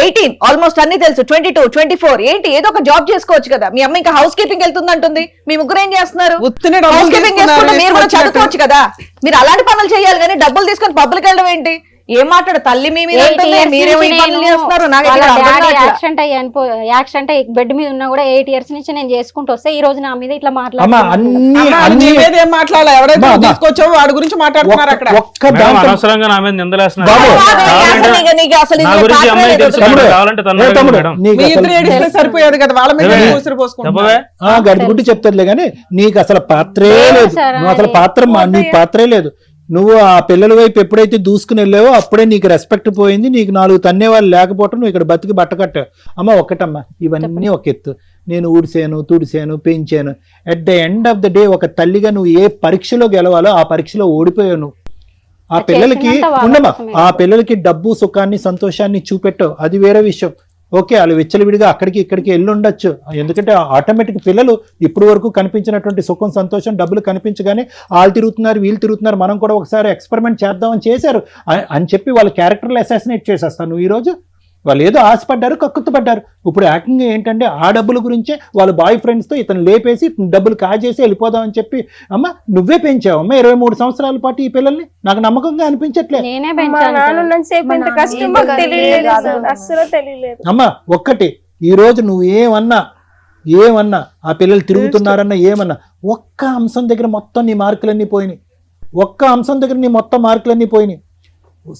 18 ఆల్మోస్ట్ అన్ని తెలుసు. 22, 24 ఏంటి? ఏదో ఒక జాబ్ చేసుకోవచ్చు కదా. మీ అమ్మ ఇంకా హౌస్ కీపింగ్ వెళ్తుంది అంటుంది. మీ ముగ్గురు ఏం చేస్తున్నారు? ఉత్తినే డబ్బులు హౌస్ కీపింగ్ తీసుకున్నారు, చేసుకుంటే మీరు కూడా తీసుకొచ్చినట్టు. చదువుకోవచ్చు కదా. మీరు అలాంటి పనులు చేయాలి, కానీ డబ్బులు తీసుకొని పబ్లిక్ వెళ్ళడం ఏంటి? ఏం మాట్లాడు తల్లి? మీ మీద ఉంటుంది, మీరేమో ఈ పనులు చేస్తున్నారు. నాకు ఇక్కడ అర్థం కావట్లేదు. యాక్సిడెంట్ అయ్యి బెడ్ మీద ఉన్నా కూడా 8 years నుంచి నేను చేసుకుంటూ వస్తే ఈ రోజు నా మీద ఇట్లా అమ్మ మాట్లాడుతున్నారు. అన్ని అమ్మా, అన్ని నీ మీద ఏం మాట్లాడాలి? ఎవరైతే అమ్మా, తీసుకొచ్చావో వాడి గురించి మాట్లాడుతున్నారు అక్కడ. ఒక్క మేడం, దాంట్లో అనవసరంగా నా మీద నిందలేస్తున్నారు. బాబు, నీకు అసలు నా ఇందులో గురించి పాత్రే అమ్మాయి లేదు. తెలుసు తమ్ముడు, మేడం, కావాలంటే తను ఏ అడగండి తమ్ముడు, మేడం. నీకు మీ అసలు- ఇద్దరు ఏడిస్తే సరిపోయేది కదా, వాళ్ళ మీద చెప్పవే. ఊసిరి పోసుకుంటున్నారు. చెప్పవే. గడిగుడ్డు చెప్తారులే కానీ నీకు అసలు పాత్రే లేదు. సార్, నువ్వు అసలు నీకు పాత్రే లేదు. నువ్వు ఆ పిల్లల వైపు ఎప్పుడైతే దూసుకుని వెళ్ళావో అప్పుడే నీకు రెస్పెక్ట్ పోయింది. నీకు 4 తన్నేవాళ్ళు లేకపోవటం, నువ్వు ఇక్కడ బతికి బట్ట కట్టావు. అమ్మ ఒక్కటమ్మా, ఇవన్నీ ఒక ఎత్తు. నేను ఊడిసాను, తుడిసాను, పెంచాను. At the end of the day ఒక తల్లిగా నువ్వు ఏ పరీక్షలో గెలవాలో ఆ పరీక్షలో ఓడిపోయావు నువ్వు. ఆ పిల్లలకి చేసినంత వాళ్ళ ఉండమ్మా, కోసమే. ఆ పిల్లలకి డబ్బు, సుఖాన్ని, సంతోషాన్ని చూపెట్టావు, అది వేరే విషయం. ఓకే వాళ్ళు విచ్చలవిడిగా అక్కడికి ఇక్కడికి వెళ్ళి ఉండొచ్చు, ఎందుకంటే ఆటోమేటిక్ పిల్లలు ఇప్పుడు వరకు కనిపించినటువంటి సుఖం సంతోషం డబ్బులు కనిపించగానే వాళ్ళు తిరుగుతున్నారు వీళ్ళు తిరుగుతున్నారు, మనం కూడా ఒకసారి ఎక్స్పెరిమెంట్ చేద్దామని చేశారు అని చెప్పి వాళ్ళ క్యారెక్టర్లు అసాసినేట్ చేసేస్తాను. నువ్వు ఈరోజు వాళ్ళు ఏదో ఆశపడ్డారు, కక్కుతుపడ్డారు. ఇప్పుడు యాక్టింగ్ ఏంటంటే ఆ డబ్బుల గురించే వాళ్ళ బాయ్ ఫ్రెండ్స్తో ఇతను లేపేసి డబ్బులు కాజేసి వెళ్ళిపోదాం అని చెప్పి, అమ్మ నువ్వే పెంచావు అమ్మ 23 సంవత్సరాల పాటు ఈ పిల్లల్ని, నాకు నమ్మకంగా అనిపించట్లే. నేనే మా పెంచాను నాన్న సార్. ఉన్నంతసేపు ఇంత కష్టం మాకు తెలియలేదు అసలు, అస్సలు తెలియలేదు. అమ్మ ఒక్కటి, ఈరోజు నువ్వు ఏమన్నా ఆ పిల్లలు తిరుగుతున్నారన్నా ఏమన్నా, ఒక్క అంశం దగ్గర మొత్తం నీ మార్కులన్నీ పోయినాయి. ఒక్క అంశం దగ్గర నీ మొత్తం మార్కులన్నీ పోయినాయి.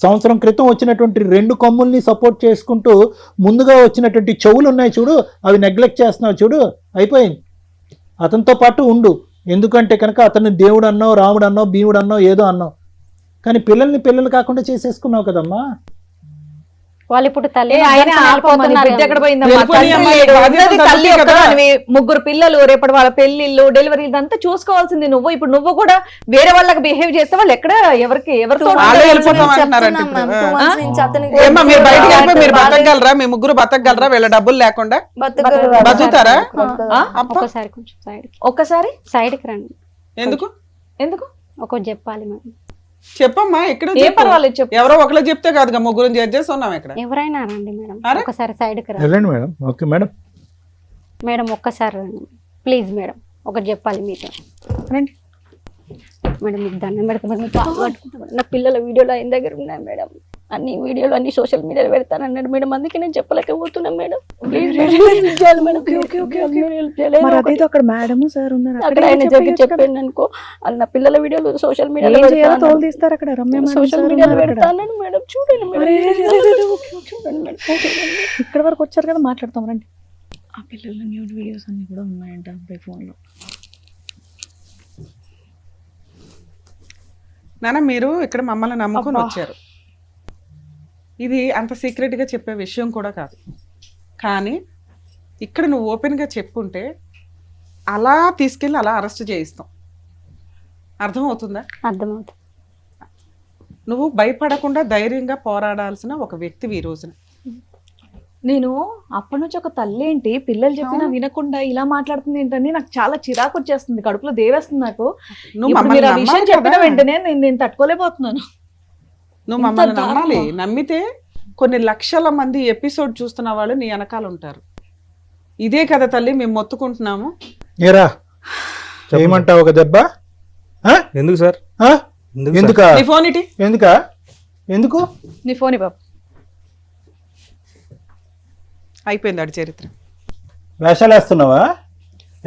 సంవత్సరం క్రితం వచ్చినటువంటి 2 కొమ్ముల్ని సపోర్ట్ చేసుకుంటూ ముందుగా వచ్చినటువంటి చెవులు ఉన్నాయి చూడు, అవి నెగ్లెక్ట్ చేస్తున్నావు చూడు, అయిపోయింది. అతనితో పాటు ఉండు, ఎందుకంటే కనుక అతన్ని దేవుడు అన్నావు, రాముడు అన్నావు, భీముడు అన్నావు, ఏదో అన్నావు, కానీ పిల్లల్ని పిల్లలు కాకుండా చేసేసుకున్నావు కదమ్మా. వాళ్ళు ఇప్పుడు తల్లి బిడ్డ ఎక్కడ పోయిందమ్మా? వెళ్ళిపోయి అమ్మా, తల్లి లేదు, బాధ్యత ఉన్నది తల్లి తల్లిదే కదా. ఒక్కదానివి, 3 పిల్లలు, రేపటి వాళ్ళ పెళ్లిళ్ళు డెలివరీ ఇదంతా చూసుకోవాల్సింది నువ్వు. ఇప్పుడు నువ్వు కూడా వేరే వాళ్ళకి బిహేవ్ చేస్తే వాళ్ళు ఎక్కడ ఎవరితో వాళ్ళే వెళ్ళిపోతాం అంటున్నారంట చెప్తున్నాం ఇప్పుడు. ma'am, 2 months నుంచి అతనికి ఏమ్మా మీరు బయటకు వెళ్ళిపోయి మీరు బతకగలరా? మీ ముగ్గురు బతకగలరా వీళ్ళ డబ్బులు లేకుండా? బతుకుతారా? అప్ప ఒక్కసారి కొంచెం సైడ్ ఒక్కసారి సైడ్ కి రండి. ఎందుకు ఎందుకు ఒకటి చెప్పాలి మేడం. చెప్పమ్మా, ఇక్కడ ఏం పర్వాలేదు చెప్పు. ఎవరో ఒకరు చెప్తే కాదుగా, ముగ్గురు జడ్జ్ చేసి ఉన్నాం ఇక్కడ. ఎవరైనా రండి మేడం, అరే? ఒకసారి సైడ్ కి రండి వెళ్ళండి మేడం. Okay madam. మేడం, ఒక్కసారి రండి ప్లీజ్ మేడం, ఒకటి చెప్పాలి మీతో. రండి. మేడం మీకు దండం పెడతా మేడం, మీకు కాలు పట్టుకుంటా మేడం. నా పిల్లల వీడియోలు ఆయన దగ్గర ఉన్నాయి మేడం, అన్ని వీడియోలు అన్ని సోషల్ మీడియాలో పెడతాను అన్నాడు మేడం, అందుకే నేను చెప్పలేకపోతున్నాను మేడం. ప్లీజ్ మరి అదేదో అక్కడ మేడం సార్ ఉన్నారు, అక్కడ ఆయన జరిగి చెప్పాను అనుకో, అది నా పిల్లల వీడియోలు సోషల్ మీడియాలో ఏం చేయాలో తోలు తీస్తారు అక్కడ. రమ్య మేడం సోషల్ సార్ మీడియాలో ఉన్నారు అక్కడ. పెడతాను మేడం, చూడండి మేడం. చూడండి మేడం, చూడండి. ఇక్కడ వరకు వచ్చారు కదా, మాట్లాడతాం రండి. ఆ పిల్లల న్యూడ్ వీడియోస్ అన్ని కూడా ఉన్నాయంట అబ్బాయి ఫోన్లో. నాన్న మీరు ఇక్కడ మమ్మల్ని నమ్ముకొని వచ్చారు, ఇది అంత సీక్రెట్గా చెప్పే విషయం కూడా కాదు, కానీ ఇక్కడ నువ్వు ఓపెన్గా చెప్పుంటే అలా తీసుకెళ్ళి అలా అరెస్ట్ చేయిస్తాం. అర్థమవుతుందా? అర్థమవుతుంది. నువ్వు భయపడకుండా ధైర్యంగా పోరాడాల్సిన ఒక వ్యక్తివి ఈ రోజున. నేను అప్పటి నుంచి ఒక తల్లి ఏంటి పిల్లలు చెప్పినా వినకుండా ఇలా మాట్లాడుతుంది ఏంటని నాకు చాలా చిరాకు వచ్చేస్తుంది, కడుపులో దేవేస్తుంది నాకు. నువ్వు ఇప్పుడు మీరు ఆ మమ్మల్ని విషయం నమ్మాలి చెప్పిన కదా. వెంటనే నేను తట్టుకోలేకపోతున్నాను. నువ్వు ఇంత మమ్మల్ని దారుణమా? నమ్మాలి. నమ్మితే కొన్ని లక్షల మంది ఎపిసోడ్ చూస్తున్న వాళ్ళు నీ వెనకాల ఉంటారు. ఇదే కదా తల్లి మేము మొత్తుకుంటున్నాము. ఏరా ఏమంటావు ఒక దెబ్బ? ఎందుకు సార్? ఎందుకా? నీ ఫోన్ ఇటీ. ఎందుకు నీ ఫోన్ బాబు. అయిపోయింది అడి చరిత్ర. వేషాలు వేస్తున్నావా?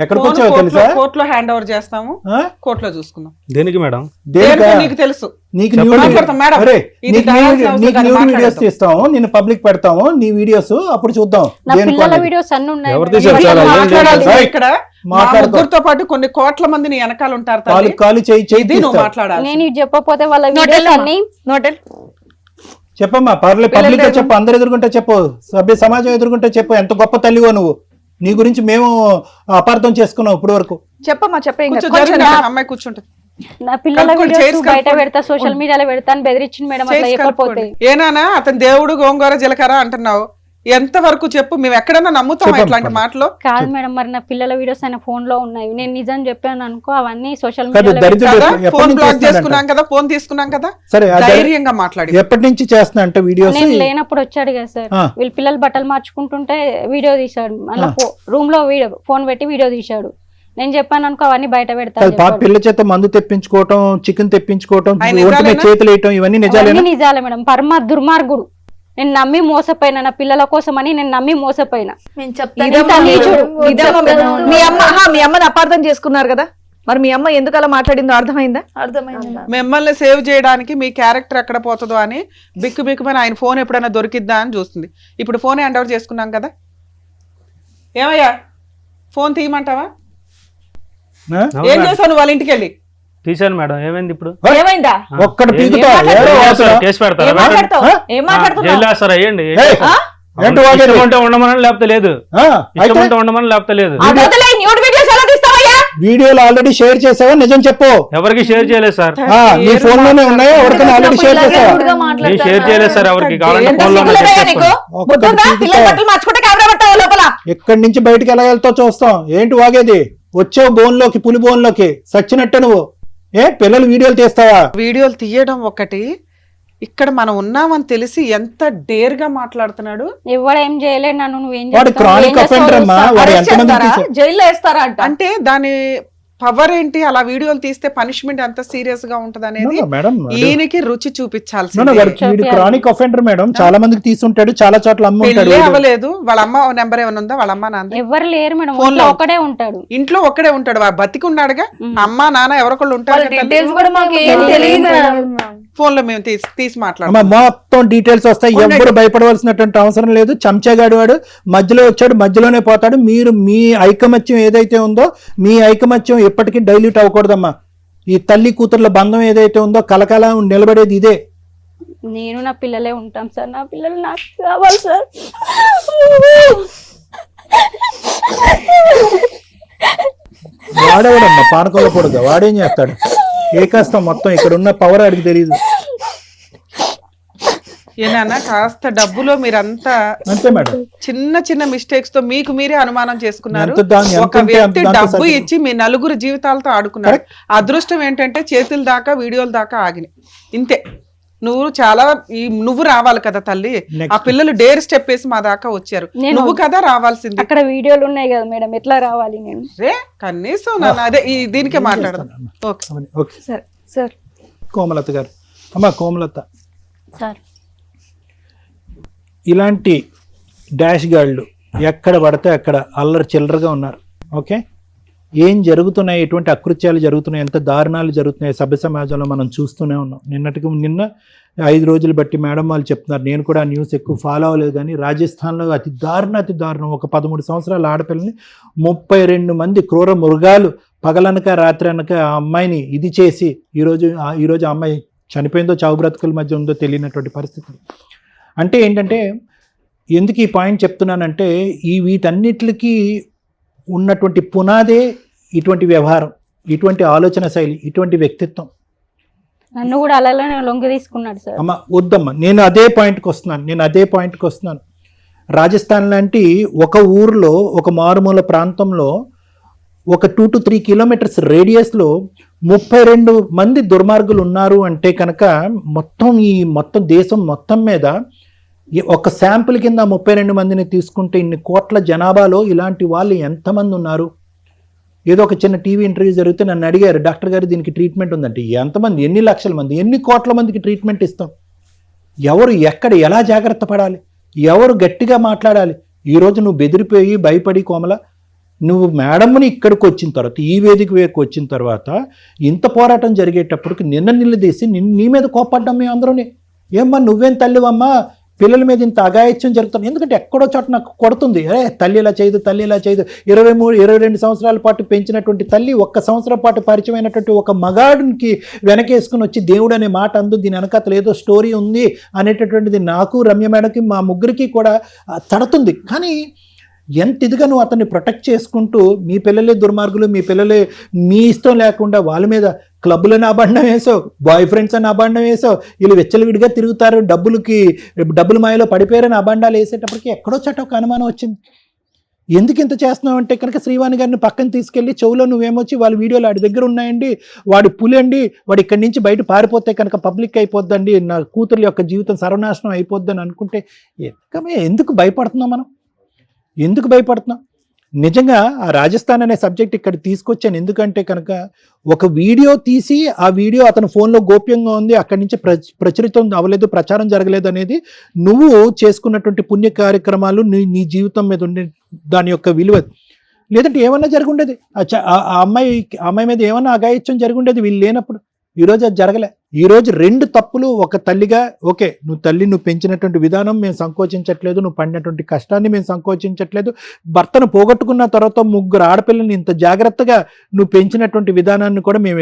ఎక్కడికి వచ్చావో తెలుసా? కోర్టులో హ్యాండ్ ఓవర్ చేస్తాము, ఆ? కోర్టులో చూసుకుందాం. దేనికి మేడం? దేనికా? నీకు తెలుసు. నీకు చెప్పండి. న్యూడ్ మాట్లాడతాం మేడం. అరే, ఇది నీకు కావాల్సిన అవసరం నీకు కాదు, న్యూడ్ మాట్లాడతాం. వీడియోస్ తీస్తాము, నేను పబ్లిక్ పెడతాము నీ వీడియోస్, అప్పుడు చూద్దాం. నా దేనికి పిల్లల అనేది. వీడియోస్ అన్ని ఉన్నాయి ఎవరు మేడం. తీశారు? చాలా ఏం మాట్లాడాలి లేదు. ఇక్కడ. మా మాట్లాడుకో. ముగ్గురితో పాటు కొన్ని కోట్ల మంది నీ వెనకాల ఉంటారు తల్లి. కాలు చేయి ఇది నువ్వు తీస్తావు. మాట్లాడాలి. నేను ఇది చెప్పకపోతే వాళ్ళ వీడియోస్ అన్ని నోటెల్ చెప్పమ్మా, పర్లేదు పబ్లిక్ గా చెప్పు, అందరు ఎదుర్కొంటే చెప్పు, సభ్య సమాజం ఎదుర్కొంటే చెప్పు, ఎంత గొప్ప తల్లివో నువ్వు. నీ గురించి మేము అపార్థం చేసుకున్నాం ఇప్పుడు వరకు. చెప్పమ్మా చెప్పే కూర్చో, ఇంకా. జరగండి, అమ్మాయి కూర్చుంటుంది. నా పిల్లల కలుపుకోండి, వీడియోస్ చైర్స్ బయట కలుపుకోండి. పెడతా, సోషల్ మీడియాలో పెడతాను బెదిరించింది మేడం, అట్లా చెప్పకపోతే. ఏనానా అతను దేవుడు గోంగూర జీలకర్ర అంటున్నావు, ఎంత వరకు చెప్పు, మేము ఎక్కడన్నా నమ్ముతాం చెప్పమ్మా. ఇట్లాంటి మాటలు? కాదు మేడం, మరి నా పిల్లల వీడియోస్ ఆయన ఫోన్ లో ఉన్నాయి, నేను నిజం చెప్పాను అనుకో, అవన్నీ సోషల్ కాదు, మీడియాలో దరిద్రుడు కదా ఎప్పటి ఫోన్ నుంచి బ్లాక్ చేస్తున్నాడంట? చేసుకున్నాం కదా, ఫోన్ తీసుకున్నాం కదా, సరే ధైర్యంగా మాట్లాడి. ఎప్పటి నుంచి చేస్తున్నా అంటే వీడియోస్? నేను లేనప్పుడు వచ్చాడు కదా సార్, ఆ. వీళ్ళ పిల్లలు బట్టలు మార్చుకుంటుంటే వీడియో తీశాడు, మళ్ళీ రూమ్ లో ఫోన్ పెట్టి వీడియో తీశాడు. నేను చెప్పాను అనుకో, అవన్నీ బయట పెడతాను. పిల్ల చేత మందు తెప్పించుకోవటం, చికెన్ తెప్పించుకోవటం, ఆయన ఒంటి మీద నిజాలేనా? చేతులు వేయటం, ఇవన్నీ నిజాలేనా? నిజాలే మేడం, పరమ దుర్మార్గుడు. నేను నమ్మి మోసపోయినా, నా పిల్లల కోసం అని నేను నమ్మి మోసపోయినా. నేను చెప్తాను ఇదమ్మా నీచుడు. మీ అమ్మని అపార్థం చేసుకున్నారు కదా, మరి మీ అమ్మ ఎందుకు అలా మాట్లాడిందో అర్థమైందా? అర్థమైంది మ్యామ్. మిమ్మల్ని సేవ్ చేయడానికి మీ క్యారెక్టర్ ఎక్కడ పోతుందో అని బిక్కు బిక్కుమని ఆయన ఫోన్ ఎప్పుడైనా దొరికిద్దా అని చూస్తుంది. ఇప్పుడు ఫోన్ హ్యాండ్ ఓవర్ చేసుకున్నాం కదా, ఏమయ్యా ఫోన్ తీయమంటావా? ఆ? ఏం చేశాను వాళ్ళ ఇంటికి వెళ్ళి? తీశాను మేడం. ఏమైంది ఇప్పుడు? ఏమైందా? ఒక్కటి ఏం పీకుతా, మాట్లాడుతున్నావు? ఏడో వాసన. కేసు పెడతారా? ఏం మాట్లాడతావు? ఏం జైలు మాట్లాడుతున్నావు? వేస్తారా? వేయండి. ఏయ్, ఏంటి వాగేది? ఇష్టం ఉండమని లేకపోతే లేదు, ఆ, ఇష్టం అయితే ఉంటే ఉండమని లేకపోతే లేదు. ఆ వదిలే, న్యూడ్ వీడియోస్ ఎలా తీస్తావయ్యా? వీడియోలు ఆల్రెడీ షేర్ చేసావా? నిజం చెప్పు. ఎవరికి షేర్ చేయలేదు సార్. నీ ఫోన్ లోనే ఉన్నాయా? ఎవరికైనా ఆల్రెడీ షేర్ చేసావా? రూడ్గా నేను మాట్లాడతాను షేర్ చేయలేదు సార్ ఎవరికి. కావాలంటే ఎంత ఫోన్ లో సిగ్గులేదా మెసేజ్ నీకు? చేసుకోండి. ఒక్కటి బుద్ధుందా? పీకుతా. పిల్లల బట్టలు మార్చుకుంటే లోపల. ఎక్కడి నుంచి బయటికి ఎలా వెళ్తావు చూస్తాం. ఏంటి వాగేది? వచ్చావు బోన్లోకి, పులి బోన్లోకి సచ్చినట్టు నువ్వు. పిల్లలు వీడియోలు తీస్తావా? వీడియోలు తీయడం ఒకటి, ఇక్కడ మనం ఉన్నామని తెలిసి ఎంత డేర్ గా మాట్లాడుతున్నాడు. ఎవడు ఏం చేయలేదు నన్ను, నువ్వేం వాడు చేస్తావు? క్రానిక్ అఫెండర్ అమ్మా. వాడు అరెస్ట్ ఎంతమంది చేస్తారా? జైల్లో వేస్తారా అంట. అంటే దాని పవర్ ఏంటి? అలా వీడియోలు తీస్తే పనిష్మెంట్ ఎంత సీరియస్ గా ఉంటది అనేది మేడం ఈయనకి రుచి చూపించాల్సి. వీడు క్రానిక్ అఫెండర్ మేడం. చాలా మందికి తీసుంటాడు, చాలా చోట్ల అమ్ముంటాడు. పెళ్ళే అవ్వలేదు, వాళ్ళ అమ్మ నెంబర్ ఏమైనా ఉందా? వాళ్ళ అమ్మ నాన్న ఎవరు లేరు మేడం, ఫోన్లో ఇంట్లో ఒకడే ఉంటాడు. ఇంట్లో ఒక్కడే ఉంటాడు, వాడు బతికి ఉన్నాడుగా. అమ్మ నాన్న ఎవరొకళ్ళు ఉంటారు కదా. డీటెయిల్స్ కూడా మాకు ఏం తెలియదు. ఫోన్ లో మేము తీసి అమ్మా, మాట్లాడతాం. మొత్తం డీటెయిల్స్ వస్తాయి. ఎవ్వరు భయపడవలసినటువంటి అవసరం లేదు. చెంచాగాడు వాడు మధ్యలో వచ్చాడు, మధ్యలోనే పోతాడు. మీరు మీ ఐకమత్యం ఏదైతే ఉందో, మీ ఐకమత్యం ఎప్పటికీ డైల్యూట్ అవ్వకూడదమ్మా. ఈ తల్లి కూతుర్ల బంధం ఏదైతే ఉందో కలకల నిలబడేది ఇదే. నేను నా పిల్లలే ఉంటాం సార్, నా పిల్లలు నాకు కావాలి సార్. వాడేవాడమ్మా పానకంలో పొడుగా, వాడేం చేస్తాడు? ఏ కష్టం మొత్తం ఇక్కడ ఉన్న పవర్ అడిగి తెలియదు. ఏనా కాస్త డబ్బులో మీరంతా అంతే మేడం. చిన్న చిన్న మిస్టేక్స్ తో మీకు మీరే అనుమానం చేసుకున్నారు. ఎంత ఒక ఉంటే వ్యక్తి అంత డబ్బు సరిపోదు. ఇచ్చి మీ నలుగురు జీవితాలతో ఆడుకున్నారు. అదృష్టం ఏంటంటే చేతుల దాకా వీడియోల దాకా ఆగినాయి. ఇంతే. నువ్వు రావాలి కదా తల్లి. ఆ పిల్లలు డేర్ స్టెప్ వేసి మా దాకా వచ్చారు. నువ్వు కదా రావాల్సింది. అక్కడ వీడియోలు ఉన్నాయి కదా మేడం, ఎట్లా రావాలి నేను? రే కనీసం అదే దీనికే మాట్లాడదాం. ఓకే సార్ సార్ కోమలత గారు. అమ్మా కోమలత, సార్ ఇలాంటి డాష్ గాళ్ళు ఎక్కడ పడితే అక్కడ అల్లరి చిల్లరగా ఉన్నారు. ఓకే, ఏం జరుగుతున్నాయి, ఎటువంటి అకృత్యాలు జరుగుతున్నాయి, ఎంత దారుణాలు జరుగుతున్నాయి సభ్య సమాజంలో మనం చూస్తూనే ఉన్నాం. నిన్న 5 రోజులు బట్టి మేడం వాళ్ళు చెప్తున్నారు. నేను కూడా ఆ న్యూస్ ఎక్కువ ఫాలో అవ్వలేదు, కానీ రాజస్థాన్లో అతి దారుణం ఒక 13 సంవత్సరాల ఆడపిల్లని 32 మంది క్రూర మృగాలు పగలనక రాత్రి అనక ఆ అమ్మాయిని ఇది చేసి ఈరోజు ఆ అమ్మాయి చనిపోయిందో చావు బ్రతుకుల మధ్య ఉందో తెలియనటువంటి పరిస్థితి. అంటే ఏంటంటే, ఎందుకు ఈ పాయింట్ చెప్తున్నానంటే, వీటన్నిటికీ ఉన్నటువంటి పునాదే ఇటువంటి వ్యవహారం, ఇటువంటి ఆలోచన శైలి, ఇటువంటి వ్యక్తిత్వం. నన్ను కూడా అలానే లొంగి తీసుకున్నాడు సార్. అమ్మ వద్దమ్మా, నేను అదే పాయింట్కి వస్తున్నాను. రాజస్థాన్ లాంటి ఒక ఊర్లో, ఒక మారుమూల ప్రాంతంలో, ఒక 2 to 3 కిలోమీటర్స్ రేడియస్లో 32 మంది దుర్మార్గులు ఉన్నారు అంటే కనుక మొత్తం దేశం మొత్తం మీద ఒక శాంపుల్ కింద 32 మందిని తీసుకుంటే ఇన్ని కోట్ల జనాభాలో ఇలాంటి వాళ్ళు ఎంతమంది ఉన్నారు? ఏదో ఒక చిన్న టీవీ ఇంటర్వ్యూ జరిగితే నన్ను అడిగారు, డాక్టర్ గారు దీనికి ట్రీట్మెంట్ ఉందంటే. ఎంతమంది, ఎన్ని లక్షల మంది, ఎన్ని కోట్ల మందికి ట్రీట్మెంట్ ఇస్తాం? ఎవరు ఎక్కడ ఎలా జాగ్రత్త పడాలి, ఎవరు గట్టిగా మాట్లాడాలి? ఈరోజు నువ్వు బెదిరిపోయి భయపడి కోమల, నువ్వు మేడమ్ని ఇక్కడికి వచ్చిన తర్వాత, ఈ వేదిక వేకు వచ్చిన తర్వాత ఇంత పోరాటం జరిగేటప్పటికి నిలదీసి నీ మీద కోపడ్డాం మేము అందరూనే. ఏమ్మా నువ్వేం తల్లివమ్మా, పిల్లల మీద ఇంత అగాయత్యం జరుగుతుంది? ఎందుకంటే ఎక్కడో చోట నాకు కొడుతుంది, తల్లి ఇలా చేయదు 22 సంవత్సరాల పాటు పెంచినటువంటి తల్లి 1 సంవత్సరం పాటు పరిచయమైనటువంటి ఒక మగాడికి వెనకేసుకుని వచ్చి దేవుడు అనే మాట అందు, దీని వెనకాతలు ఏదో స్టోరీ ఉంది అనేటటువంటిది నాకు, రమ్య మేడకి, మా ముగ్గురికి కూడా తడుతుంది. కానీ ఎంత ఇదిగా నువ్వు అతన్ని ప్రొటెక్ట్ చేసుకుంటూ, మీ పిల్లలే దుర్మార్గులు, మీ పిల్లలే మీ ఇష్టం లేకుండా వాళ్ళ మీద క్లబ్బులని అబండం వేసావు, బాయ్ ఫ్రెండ్స్ అని అబండం వేసావు, వీళ్ళు వెచ్చలవిడిగా తిరుగుతారు, డబ్బులు మాయలో పడిపోయారని అబండాలు వేసేటప్పటికి ఎక్కడో చోట ఒక అనుమానం వచ్చింది. ఎందుకు ఇంత చేస్తున్నావు అంటే కనుక శ్రీవాణి గారిని పక్కన తీసుకెళ్ళి చెవులో నువ్వేమొచ్చి వాళ్ళ వీడియోలు వాడి దగ్గర ఉన్నాయండి, వాడి పులి అండి, వాడు ఇక్కడి నుంచి బయట పారిపోతే కనుక పబ్లిక్ అయిపోద్దండి, నా కూతురు యొక్క జీవితం సర్వనాశనం అయిపోద్దని అనుకుంటే ఎందుకు భయపడుతున్నాం మనం? ఎందుకు భయపడుతున్నాం? నిజంగా ఆ రాజస్థాన్ అనే సబ్జెక్ట్ ఇక్కడ తీసుకొచ్చాను ఎందుకంటే కనుక, ఒక వీడియో తీసి ఆ వీడియో అతని ఫోన్లో గోప్యంగా ఉంది, అక్కడి నుంచి ప్రచురితం అవ్వలేదు, ప్రచారం జరగలేదు అనేది నువ్వు చేసుకున్నటువంటి పుణ్య కార్యక్రమాలు, నీ జీవితం మీద ఉండే దాని యొక్క విలువ. లేదంటే ఏమన్నా జరుగుండేది, ఆ అమ్మాయి మీద ఏమన్నా అగాయిత్యం జరుగుండేది వీళ్ళు లేనప్పుడు. ఈరోజు అది జరగలే. ఈరోజు 2 తప్పులు ఒక తల్లిగా, ఓకే నువ్వు పెంచినటువంటి విధానం మేము సంకోచించట్లేదు, నువ్వు పడినటువంటి కష్టాన్ని మేము సంకోచించట్లేదు, భర్తను పోగొట్టుకున్న తర్వాత 3 ఆడపిల్లల్ని ఇంత జాగ్రత్తగా నువ్వు పెంచినటువంటి విధానాన్ని కూడా మేము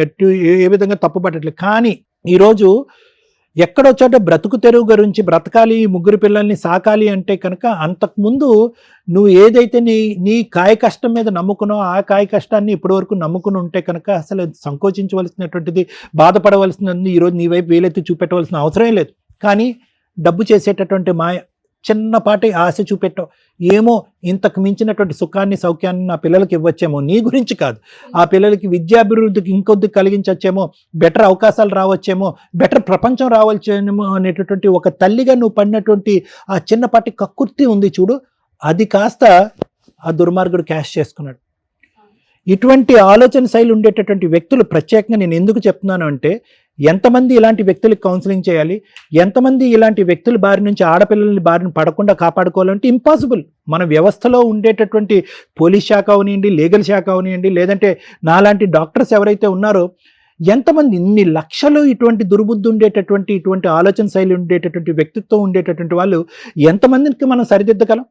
ఏ విధంగా తప్పుపట్టట్లేదు. కానీ ఈరోజు ఎక్కడో చోట బ్రతుకు తెరువు గురించి బ్రతకాలి, 3 పిల్లల్ని సాకాలి అంటే కనుక, అంతకుముందు నువ్వు ఏదైతే నీ కాయ కష్టం మీద నమ్ముకున్నావు, ఆ కాయ కష్టాన్ని ఇప్పటివరకు నమ్ముకుని ఉంటే కనుక అసలు సంకోచించవలసినటువంటిది, బాధపడవలసినది ఈరోజు నీ వైపు వేలెత్తి చూపెట్టవలసిన అవసరం లేదు. కానీ డబ్బు చేసేటటువంటి మాయ, చిన్నపాటి ఆశ చూపెట్టావు, ఏమో ఇంతకు మించినటువంటి సుఖాన్ని సౌఖ్యాన్ని నా పిల్లలకి ఇవ్వచ్చేమో, నీ గురించి కాదు, ఆ పిల్లలకి విద్యాభివృద్ధికి ఇంకొద్ది కలిగించచ్చేమో, బెటర్ అవకాశాలు రావచ్చేమో, బెటర్ ప్రపంచం రావచ్చేమో అనేటటువంటి ఒక తల్లిగా నువ్వు పడినటువంటి ఆ చిన్నపాటి కక్కుర్తి ఉంది చూడు, అది కాస్త ఆ దుర్మార్గుడు క్యాష్ చేసుకున్నాడు. ఇటువంటి ఆలోచన శైలి ఉండేటటువంటి వ్యక్తులు ప్రత్యేకంగా నేను ఎందుకు చెప్తున్నాను అంటే, ఎంతమంది ఇలాంటి వ్యక్తులకు కౌన్సిలింగ్ చేయాలి, ఎంతమంది ఇలాంటి వ్యక్తుల బారి నుంచి ఆడపిల్లల్ని బారిన పడకుండా కాపాడుకోవాలంటే ఇంపాసిబుల్. మన వ్యవస్థలో ఉండేటటువంటి పోలీస్ శాఖ అవనివ్వండి, లీగల్ శాఖ అవనివ్వండి, లేదంటే నాలాంటి డాక్టర్స్ ఎవరైతే ఉన్నారో, ఎంతమంది ఇన్ని లక్షలు ఇటువంటి దుర్బుద్ధి ఉండేటటువంటి ఇటువంటి ఆలోచన శైలి ఉండేటటువంటి వ్యక్తిత్వం ఉండేటటువంటి వాళ్ళు ఎంతమందికి మనం సరిదిద్దగలం,